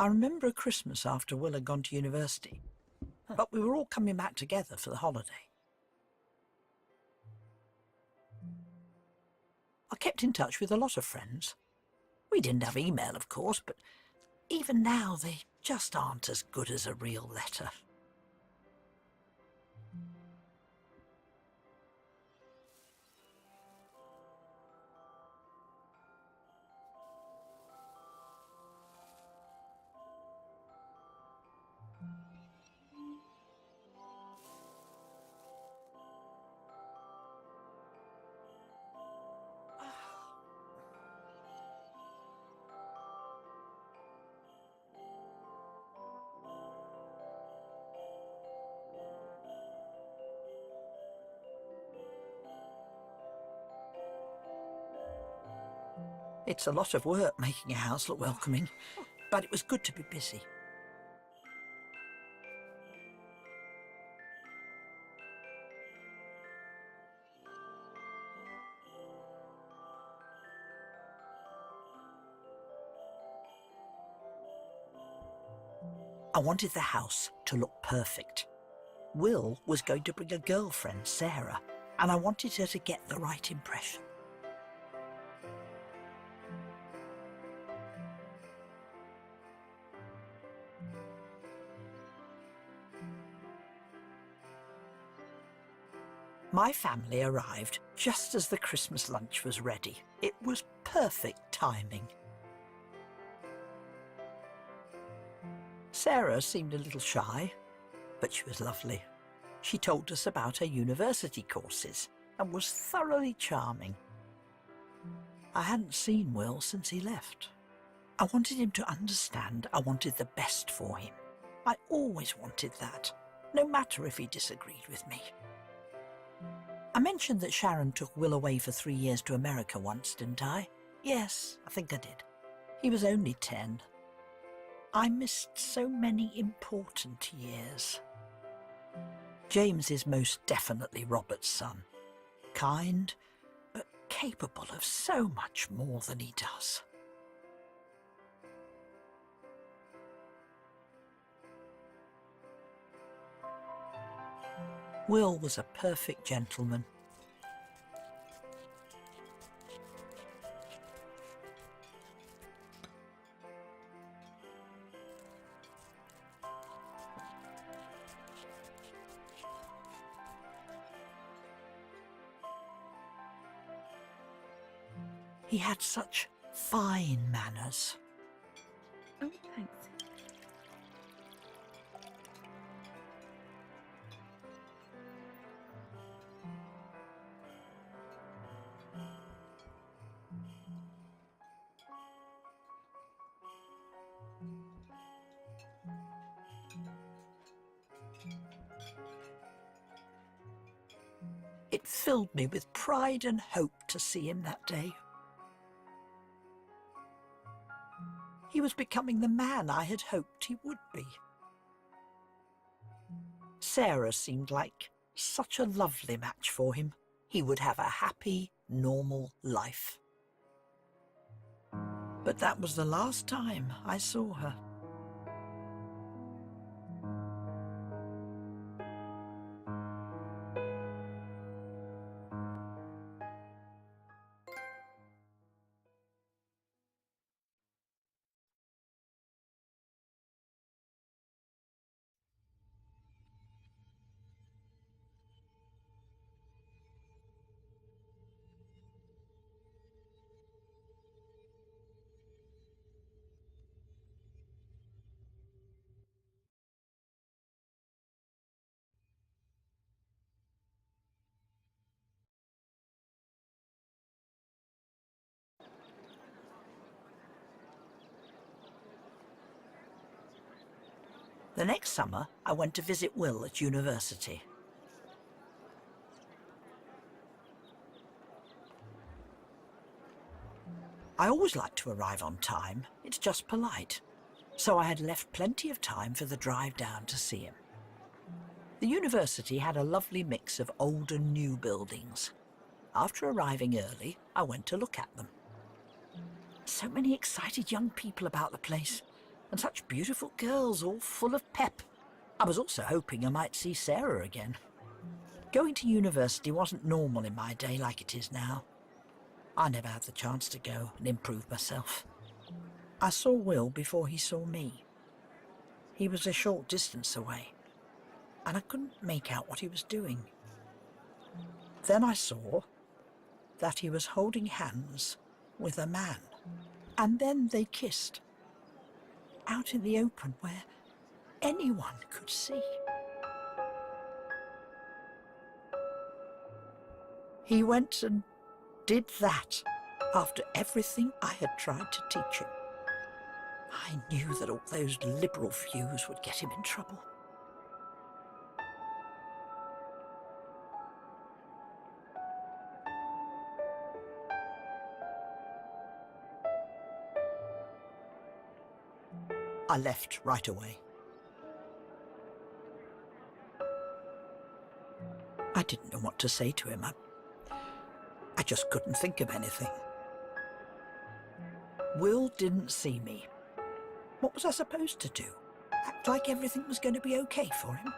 I remember a Christmas after Will had gone to university, but we were all coming back together for the holiday. I kept in touch with a lot of friends. We didn't have email, of course, but even now they just aren't as good as a real letter. It's a lot of work making a house look welcoming, but it was good to be busy. I wanted the house to look perfect. Will was going to bring a girlfriend, Sarah, and I wanted her to get the right impression. My family arrived just as the Christmas lunch was ready. It was perfect timing. Sarah seemed a little shy, But she was lovely. She told us about her university courses and was thoroughly charming. I hadn't seen Will since he left. I wanted him to understand I wanted the best for him. I always wanted that, no matter if he disagreed with me. I mentioned that Sharon took Will away for 3 years to America once, didn't I? Yes, I think I did. He was only 10. I missed so many important years. James is most definitely Robert's son. Kind, but capable of so much more than he does. Will was a perfect gentleman. He had such fine manners. Oh, thanks. It filled me with pride and hope to see him that day. He was becoming the man I had hoped he would be. Sarah seemed like such a lovely match for him. He would have a happy, normal life. But that was the last time I saw her. The next summer, I went to visit Will at university. I always like to arrive on time. It's just polite. So I had left plenty of time for the drive down to see him. The university had a lovely mix of old and new buildings. After arriving early, I went to look at them. So many excited young people about the place, and such beautiful girls, all full of pep. I was also hoping I might see Sarah again. Going to university wasn't normal in my day like it is now. I never had the chance to go and improve myself. I saw Will before he saw me. He was a short distance away, and I couldn't make out what he was doing. Then I saw that he was holding hands with a man, and then they kissed, out in the open where anyone could see. He went and did that after everything I had tried to teach him. I knew that all those liberal views would get him in trouble. I left right away. I didn't know what to say to him. I just couldn't think of anything. Will didn't see me. What was I supposed to do? Act like everything was going to be okay for him?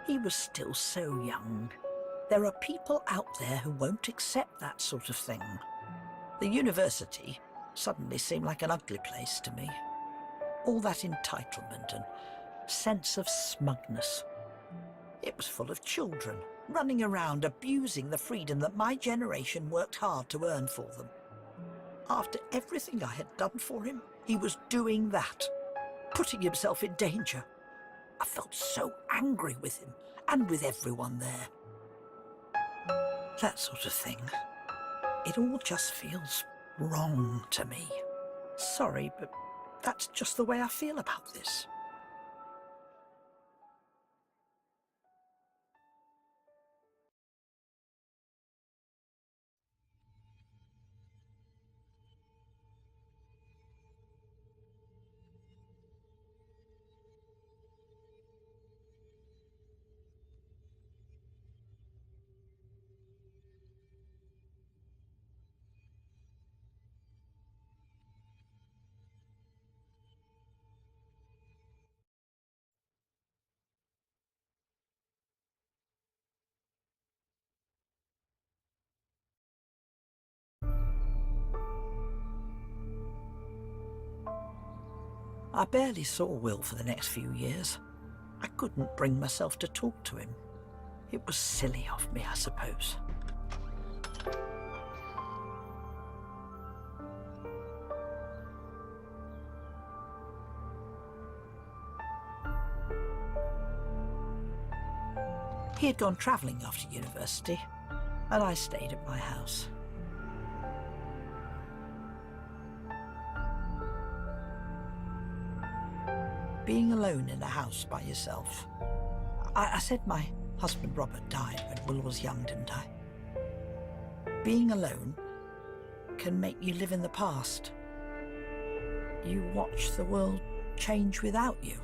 He was still so young. There are people out there who won't accept that sort of thing. The university suddenly seemed like an ugly place to me. All that entitlement and sense of smugness. It was full of children running around abusing the freedom that my generation worked hard to earn for them. After everything I had done for him, he was doing that, putting himself in danger. I felt so angry with him and with everyone there. That sort of thing. It all just feels wrong to me. Sorry, but that's just the way I feel about this. I barely saw Will for the next few years. I couldn't bring myself to talk to him. It was silly of me, I suppose. He had gone travelling after university, and I stayed at my house. Being alone in a house by yourself. I said my husband Robert died when Will was young, didn't I? Being alone can make you live in the past. You watch the world change without you.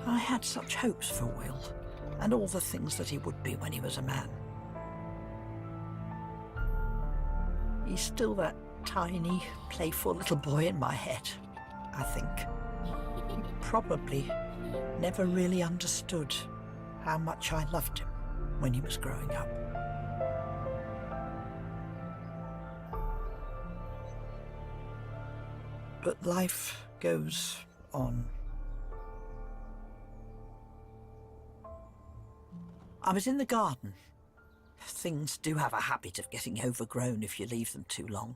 I had such hopes for Will, and all the things that he would be when he was a man. He's still that tiny, playful little boy in my head, I think. He probably never really understood how much I loved him when he was growing up. But life goes on. I was in the garden. Things do have a habit of getting overgrown if you leave them too long.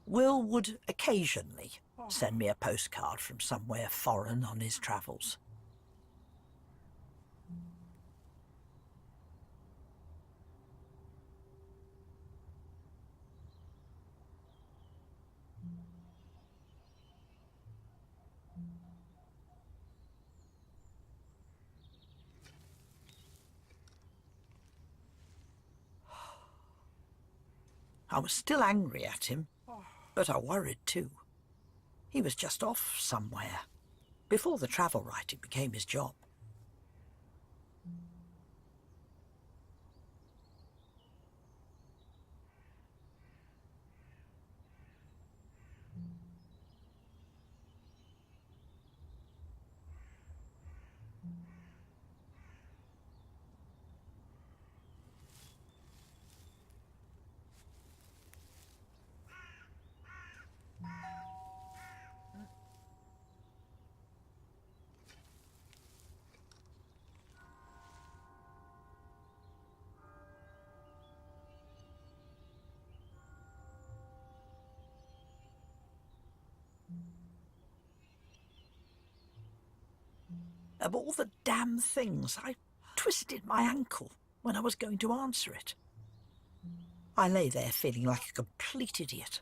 Will would occasionally send me a postcard from somewhere foreign on his travels. I was still angry at him, but I worried too. He was just off somewhere, before the travel writing became his job. Of all the damn things, I twisted my ankle when I was going to answer it. I lay there feeling like a complete idiot.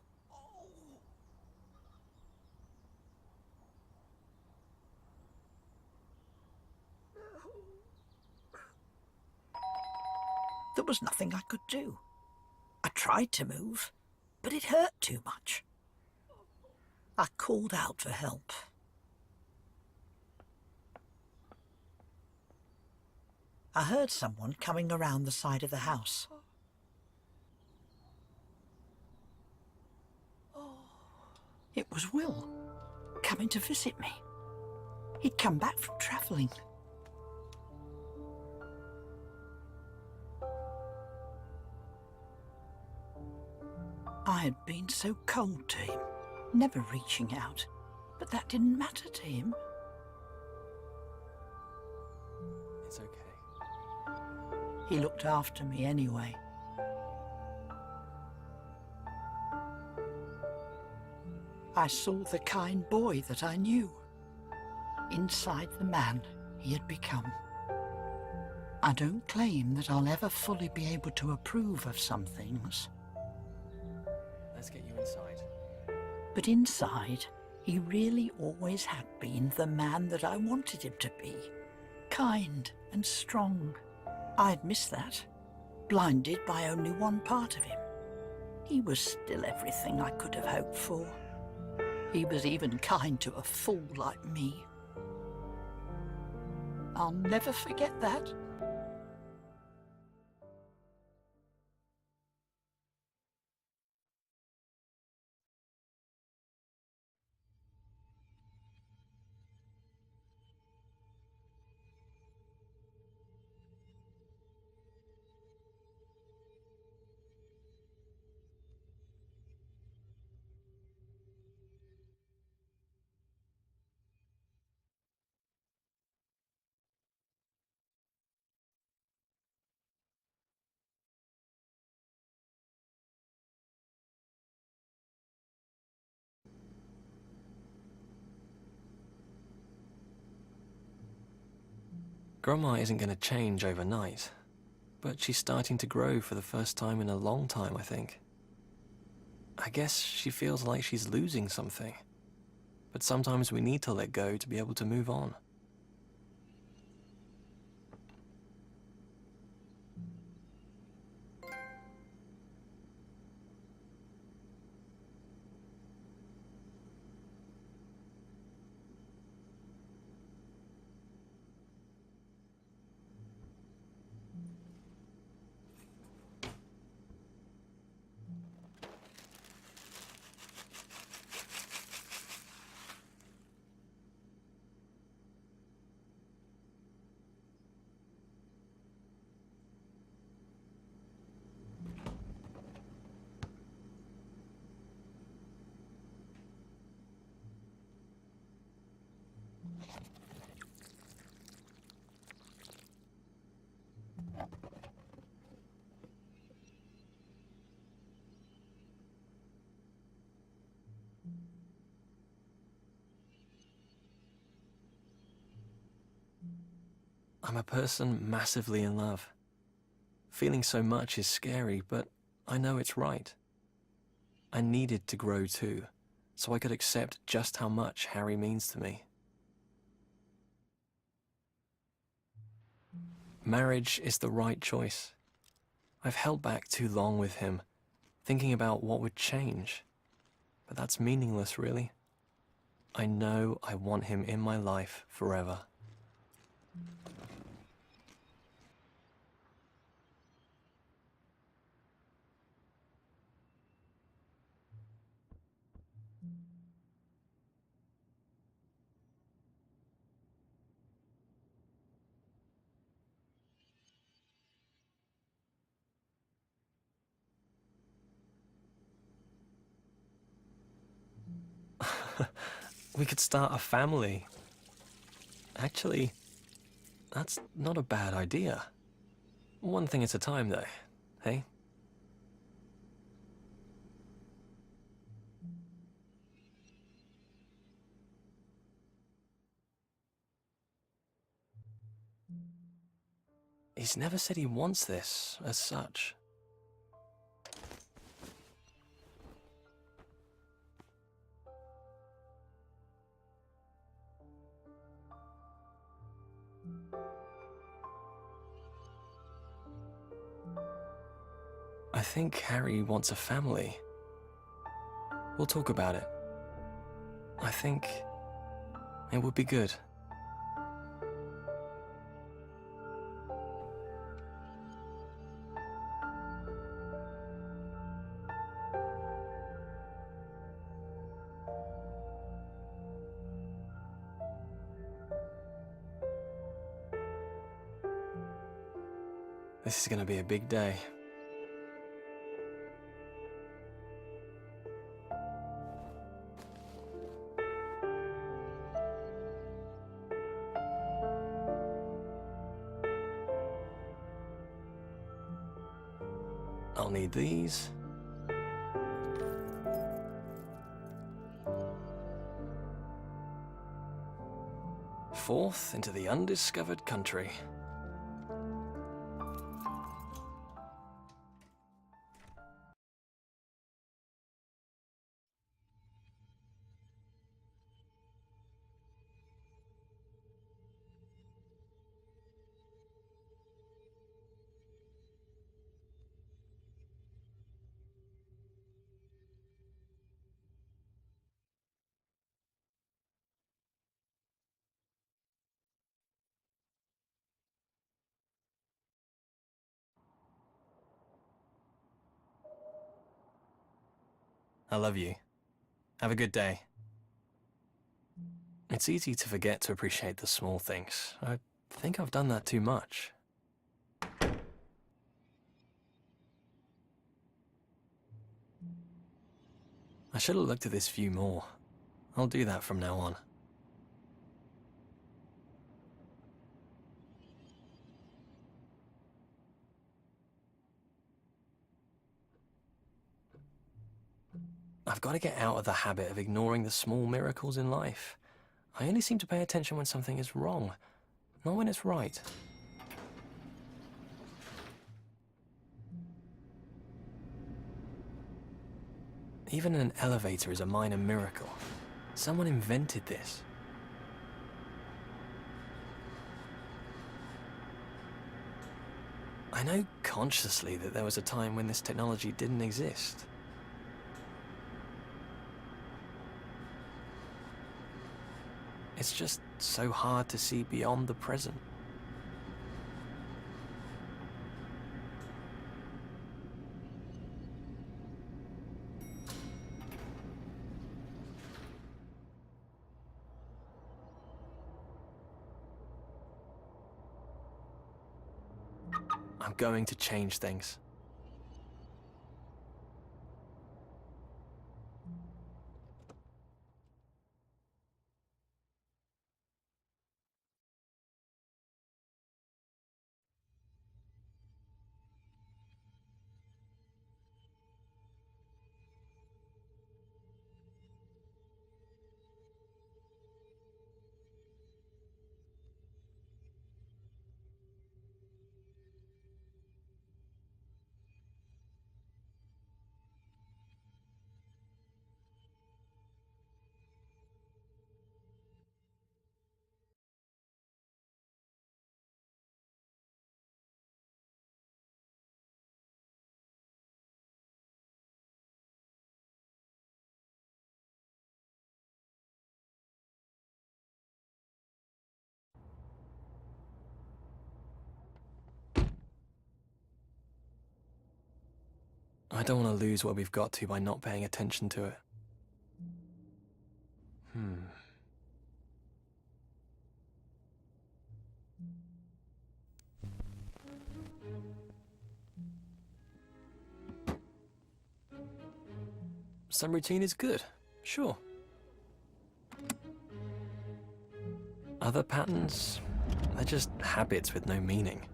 There was nothing I could do. I tried to move, but it hurt too much. I called out for help. I heard someone coming around the side of the house. It was Will. coming to visit me. He'd come back from travelling. I had been so cold to him, never reaching out, but that didn't matter to him. It's okay. He looked after me anyway. I saw the kind boy that I knew, inside the man he had become. I don't claim that I'll ever fully be able to approve of some things. Let's get you inside. But inside, he really always had been the man that I wanted him to be. Kind and strong. I'd missed that, blinded by only one part of him. He was still everything I could have hoped for. He was even kind to a fool like me. I'll never forget that. Grandma isn't going to change overnight, but she's starting to grow for the first time in a long time, I think. I guess she feels like she's losing something, but sometimes we need to let go to be able to move on. I'm a person massively in love. Feeling so much is scary, but I know it's right. I needed to grow too, so I could accept just how much Harry means to me. Marriage is the right choice. I've held back too long with him, thinking about what would change. But that's meaningless, really. I know I want him in my life forever. We could start a family. Actually, that's not a bad idea. One thing at a time, though, hey? He's never said he wants this, as such. I think Harry wants a family. We'll talk about it. I think it would be good. This is gonna be a big day. I'll need these. Forth into the undiscovered country. I love you. Have a good day. It's easy to forget to appreciate the small things. I think I've done that too much. I should have looked at this view more. I'll do that from now on. I've got to get out of the habit of ignoring the small miracles in life. I only seem to pay attention when something is wrong, not when it's right. Even an elevator is a minor miracle. Someone invented this. I know consciously that there was a time when this technology didn't exist. It's just so hard to see beyond the present. I'm going to change things. I don't want to lose what we've got to by not paying attention to it. Some routine is good, sure. Other patterns, they're just habits with no meaning.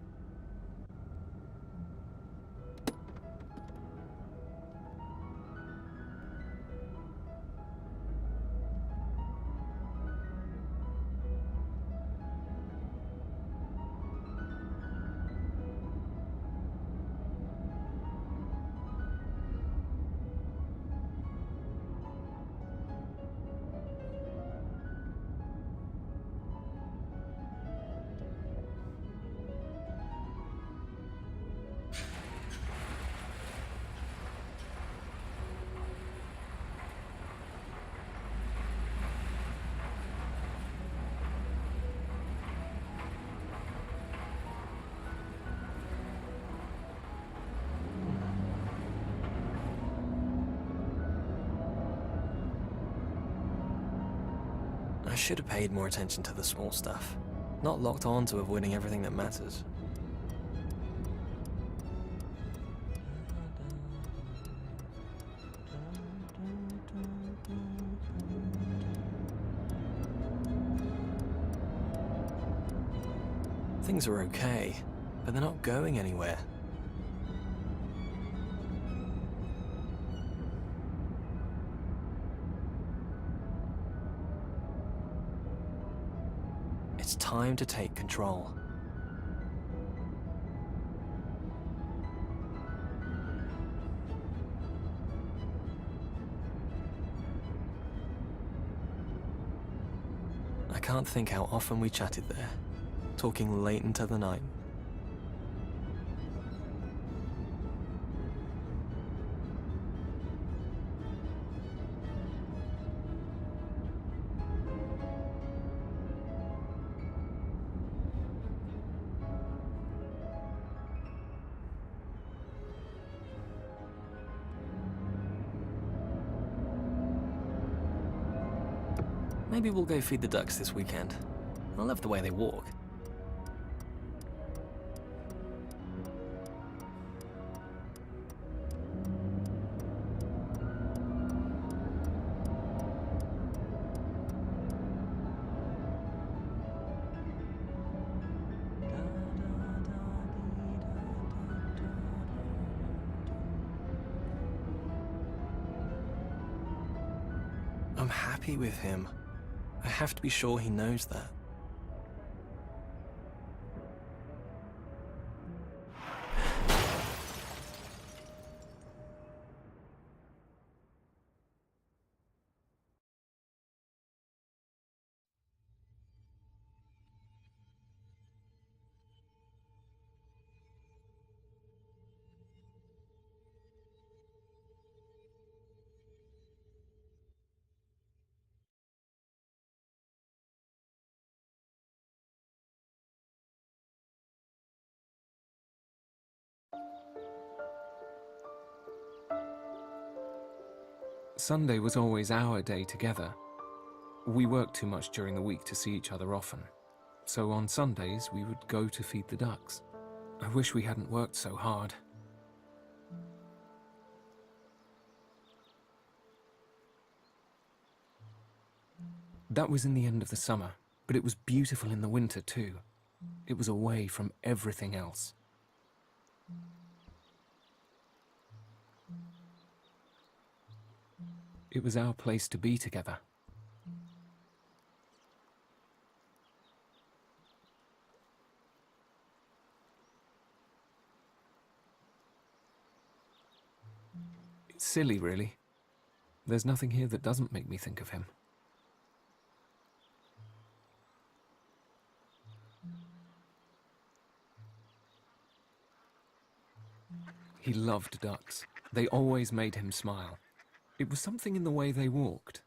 I should have paid more attention to the small stuff, not locked on to avoiding everything that matters. Things are okay, but they're not going anywhere. It's time to take control. I can't think how often we chatted there, talking late into the night. Maybe we'll go feed the ducks this weekend. I love the way they walk. I'm happy with him. I have to be sure he knows that. Sunday was always our day together. We worked too much during the week to see each other often, so on Sundays we would go to feed the ducks. I wish we hadn't worked so hard. That was in the end of the summer, but it was beautiful in the winter too. It was away from everything else. It was our place to be together. It's silly, really. There's nothing here that doesn't make me think of him. He loved ducks. They always made him smile. It was something in the way they walked.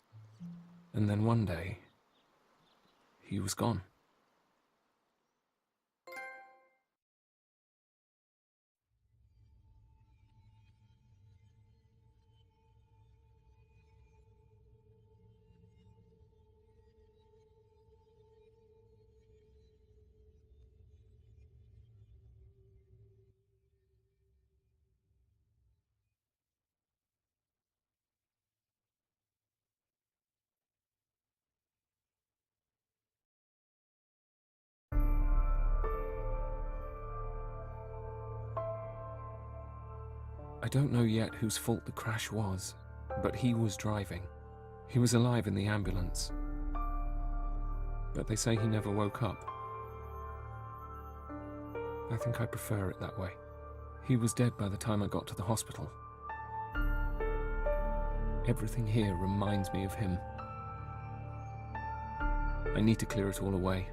And then one day, he was gone. I don't know yet whose fault the crash was, but he was driving. He was alive in the ambulance. But they say he never woke up. I think I prefer it that way. He was dead by the time I got to the hospital. Everything here reminds me of him. I need to clear it all away.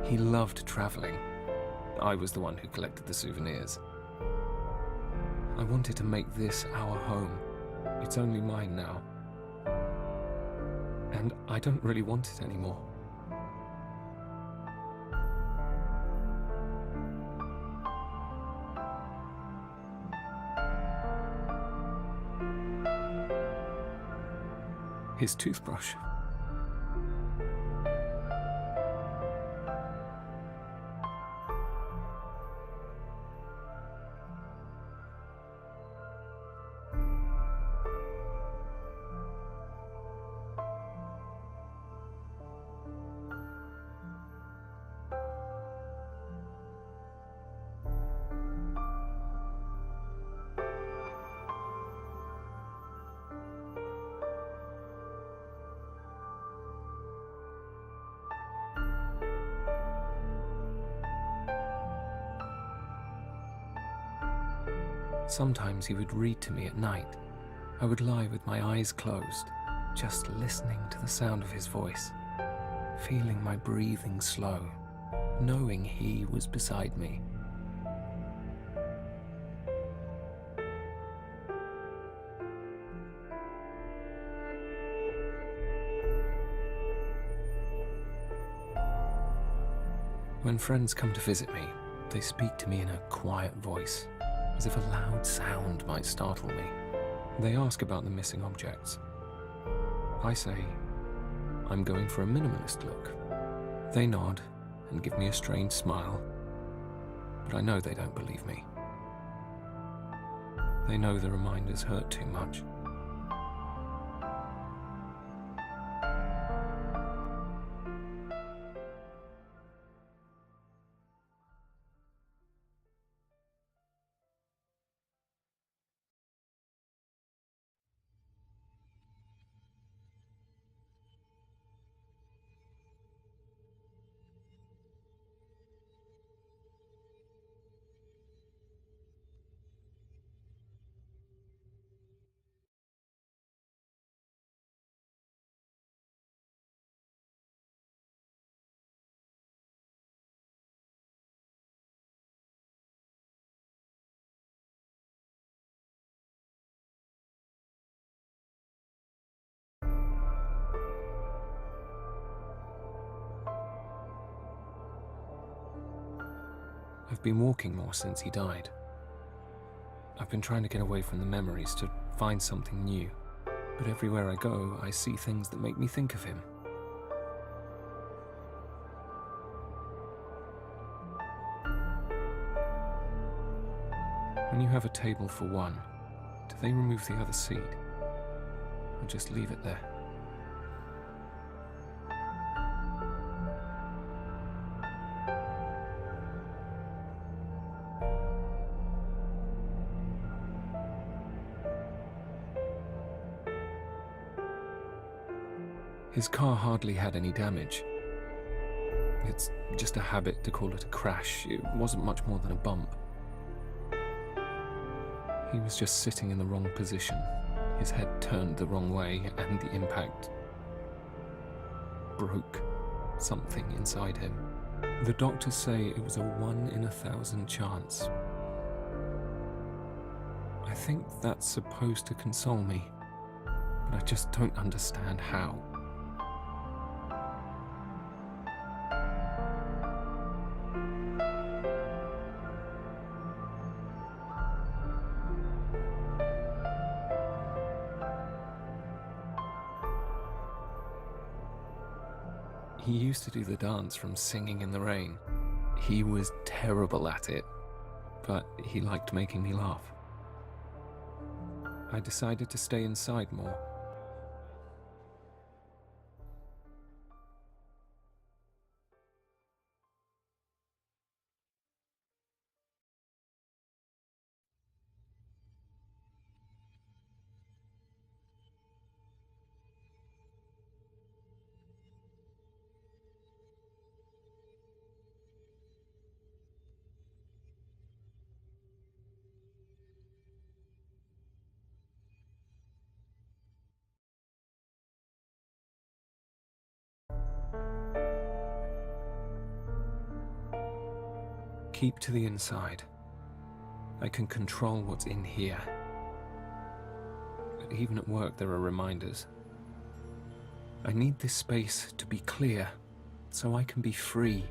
He loved traveling. I was the one who collected the souvenirs. I wanted to make this our home. It's only mine now. And I don't really want it anymore. His toothbrush. Sometimes he would read to me at night. I would lie with my eyes closed, just listening to the sound of his voice, feeling my breathing slow, knowing he was beside me. When friends come to visit me, they speak to me in a quiet voice, as if a loud sound might startle me. They ask about the missing objects. I say, I'm going for a minimalist look. They nod and give me a strange smile, but I know they don't believe me. They know the reminders hurt too much. I've been walking more since he died. I've been trying to get away from the memories to find something new, but everywhere I go, I see things that make me think of him. When you have a table for one, do they remove the other seat, or just leave it there? His car hardly had any damage. It's just a habit to call it a crash. It wasn't much more than a bump. He was just sitting in the wrong position, his head turned the wrong way, and the impact broke something inside him. The doctors say it was a 1 in 1,000 chance. I think that's supposed to console me, but I just don't understand how. He used to do the dance from Singing in the Rain. He was terrible at it, but he liked making me laugh. I decided to stay inside more. Keep to the inside. I can control what's in here. But even at work, there are reminders. I need this space to be clear, so I can be free.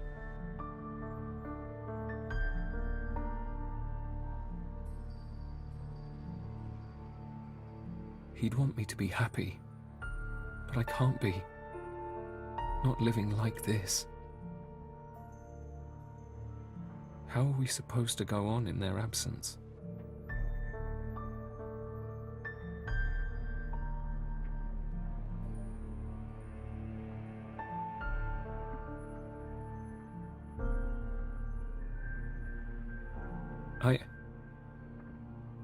He'd want me to be happy, But I can't be. Not living like this. How are we supposed to go on in their absence?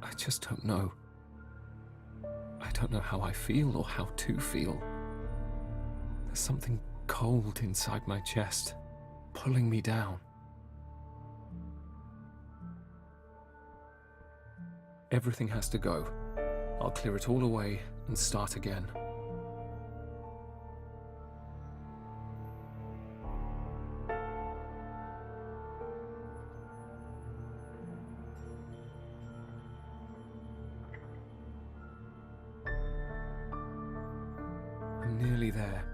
I just don't know. I don't know how I feel or how to feel. There's something cold inside my chest, pulling me down. Everything has to go. I'll clear it all away and start again. I'm nearly there.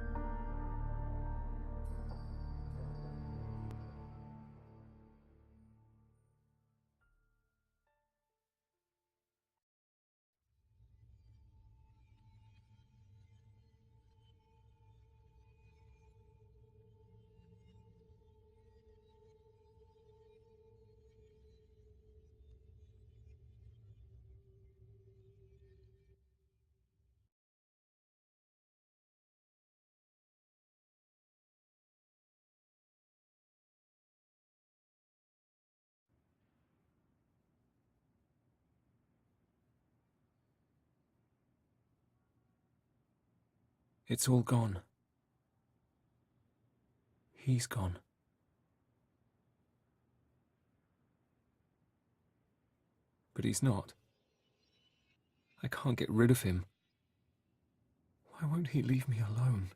It's all gone. He's gone. But he's not. I can't get rid of him. Why won't he leave me alone?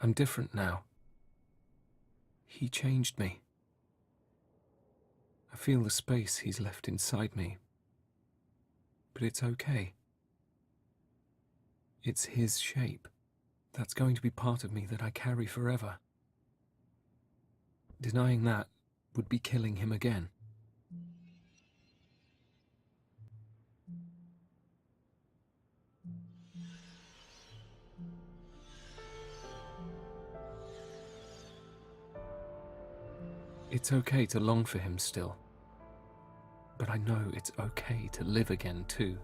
I'm different now. He changed me. I feel the space he's left inside me. But it's okay. It's his shape. That's going to be part of me that I carry forever. Denying that would be killing him again. It's okay to long for him still. But I know it's okay to live again too.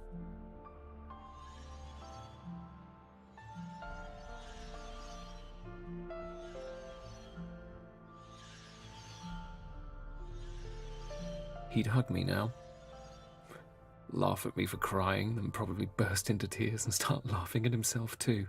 He'd hug me now, laugh at me for crying, then probably burst into tears and start laughing at himself too.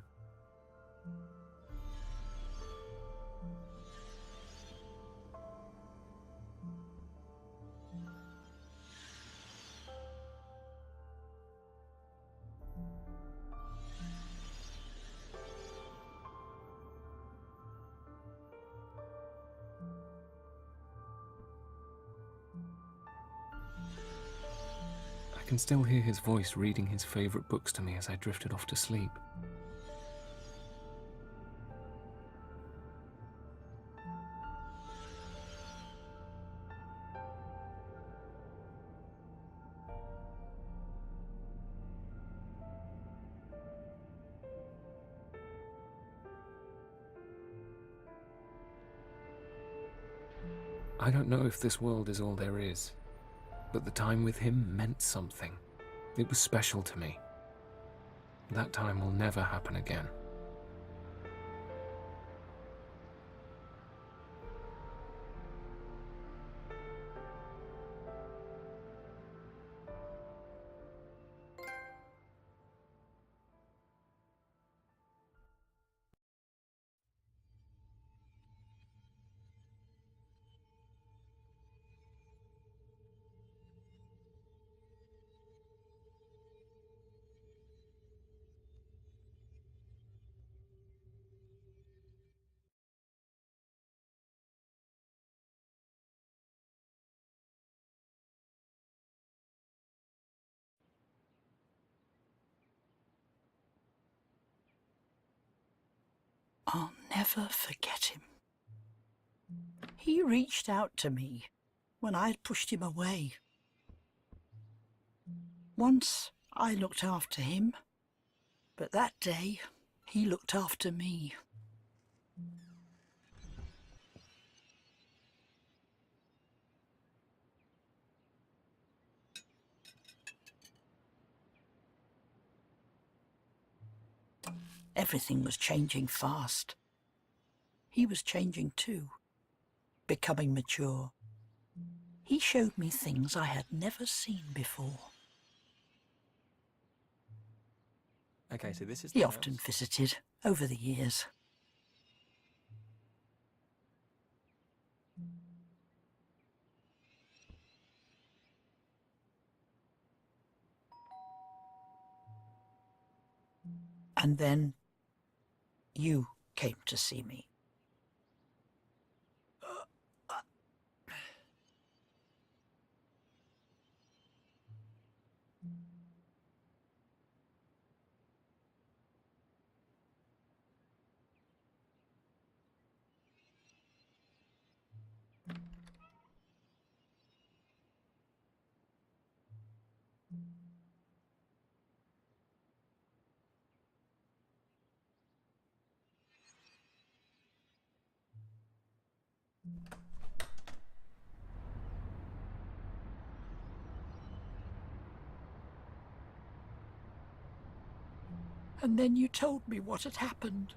I can still hear his voice reading his favourite books to me as I drifted off to sleep. I don't know if this world is all there is, but the time with him meant something. It was special to me. That time will never happen again. I'll never forget him. He reached out to me when I had pushed him away. Once I looked after him, but that day he looked after me. Everything was changing fast. He was changing too, becoming mature. He showed me things I had never seen before. Okay, so this is He the often house. visited over the years. And then you came to see me. And then you told me what had happened.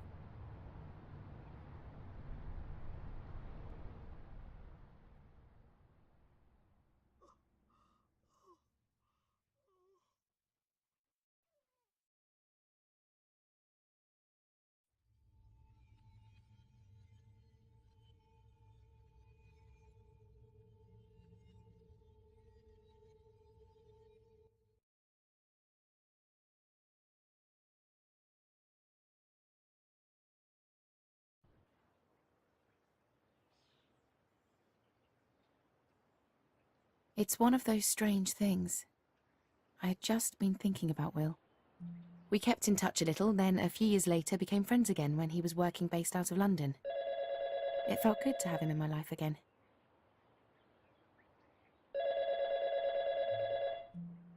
It's one of those strange things. I had just been thinking about Will. We kept in touch a little, then a few years later became friends again when he was working based out of London. It felt good to have him in my life again.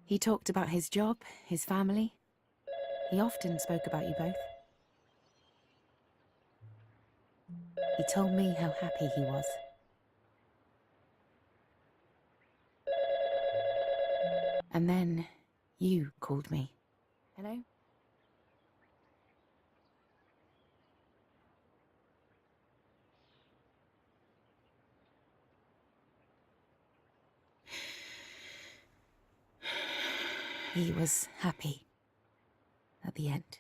He talked about his job, his family. He often spoke about you both. He told me how happy he was. And then you called me. Hello? He was happy at the end.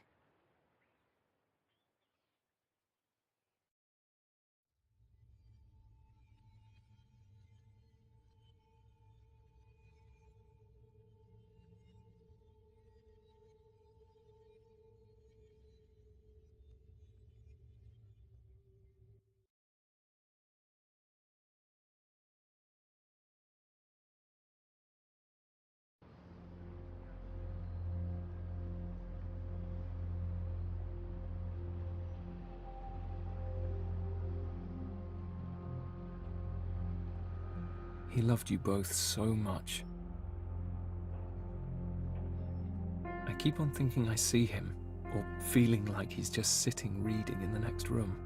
He loved you both so much. I keep on thinking I see him, or feeling like he's just sitting reading in the next room.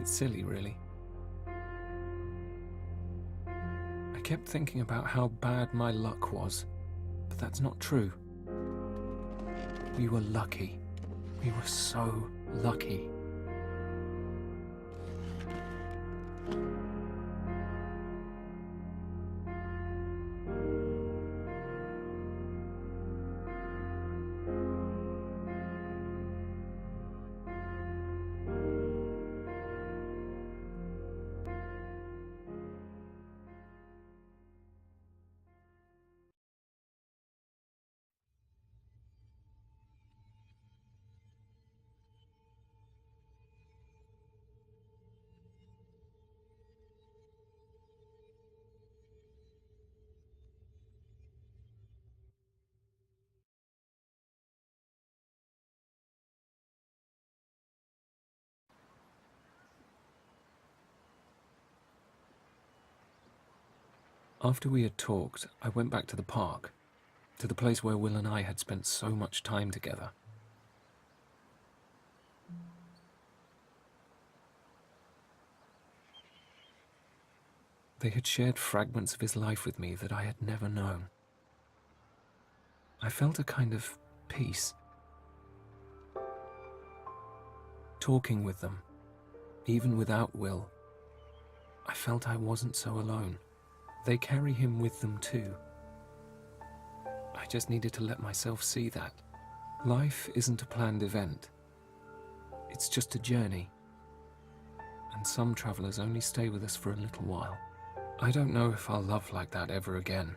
It's silly, really. I kept thinking about how bad my luck was, but that's not true. We were lucky. We were so lucky. After we had talked, I went back to the park, to the place where Will and I had spent so much time together. They had shared fragments of his life with me that I had never known. I felt a kind of peace. Talking with them, even without Will, I felt I wasn't so alone. They carry him with them too. I just needed to let myself see that. Life isn't a planned event. It's just a journey. And some travelers only stay with us for a little while. I don't know if I'll love like that ever again.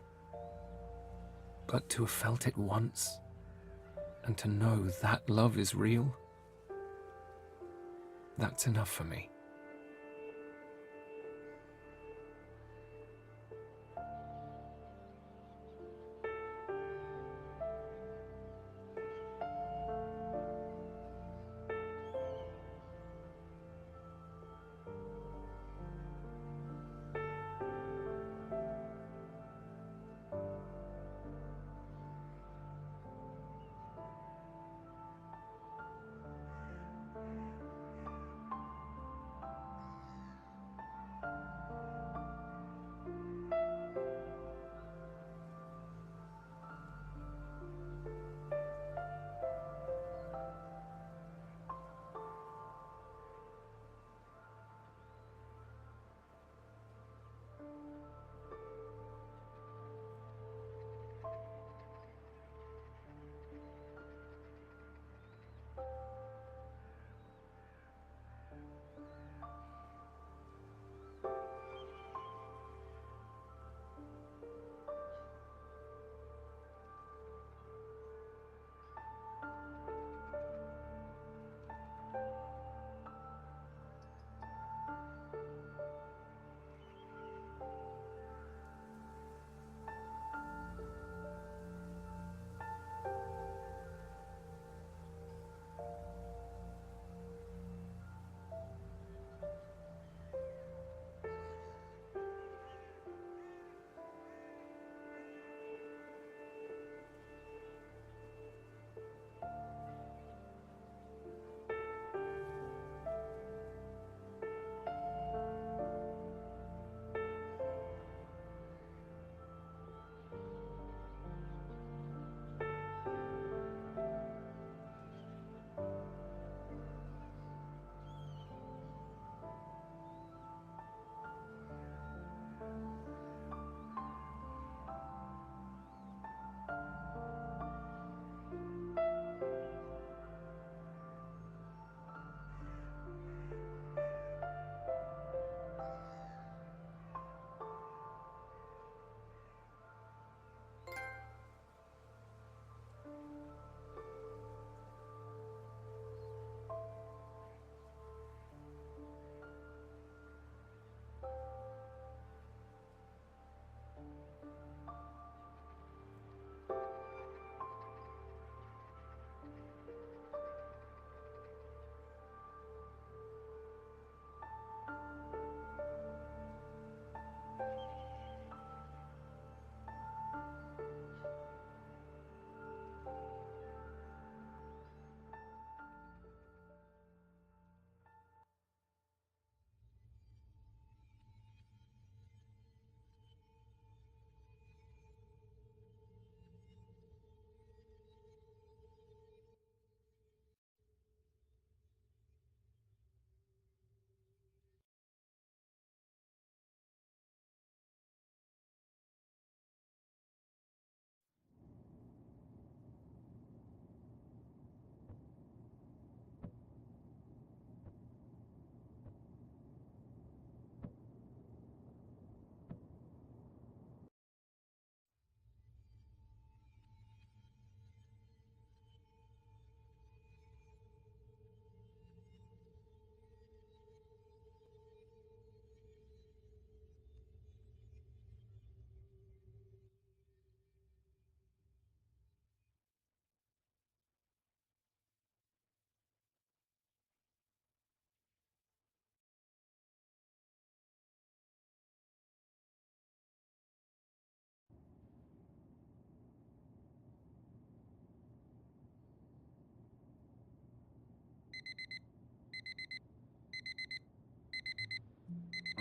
But to have felt it once, and to know that love is real, that's enough for me.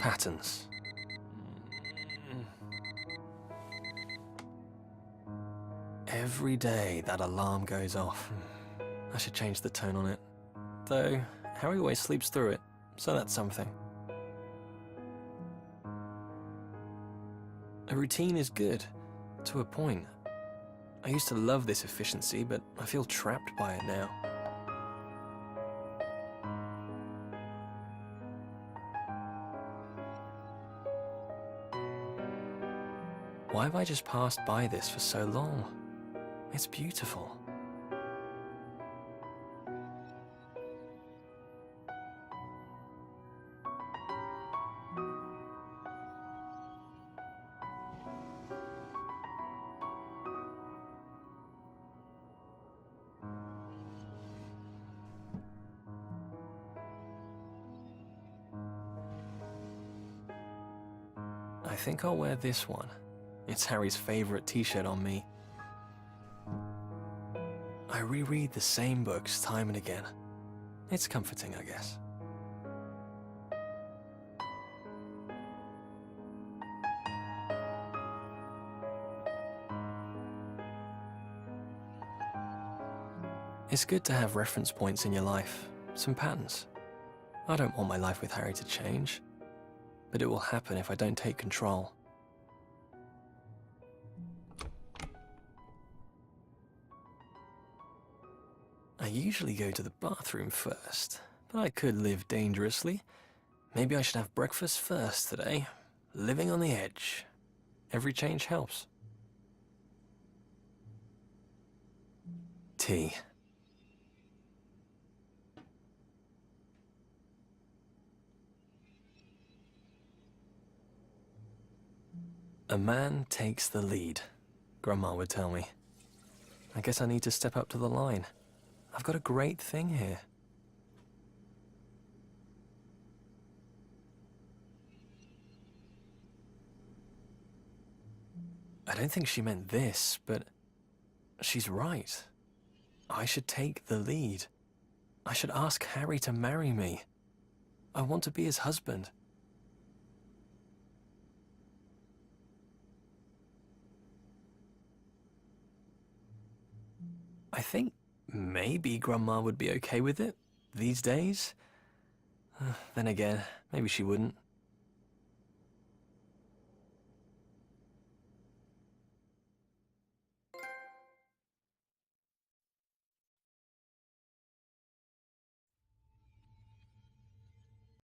Patterns. Every day that alarm goes off. I should change the tone on it. Though, Harry always sleeps through it, so that's something. A routine is good, to a point. I used to love this efficiency, but I feel trapped by it now. Why have I just passed by this for so long? It's beautiful. I think I'll wear this one. It's Harry's favorite t-shirt on me. I reread the same books time and again. It's comforting, I guess. It's good to have reference points in your life, some patterns. I don't want my life with Harry to change, but it will happen if I don't take control. I usually go to the bathroom first, but I could live dangerously. Maybe I should have breakfast first today. Living on the edge. Every change helps. Tea. A man takes the lead, Grandma would tell me. I guess I need to step up to the line. I've got a great thing here. I don't think she meant this, but she's right. I should take the lead. I should ask Harry to marry me. I want to be his husband. I think maybe Grandma would be okay with it these days. Then again, maybe she wouldn't.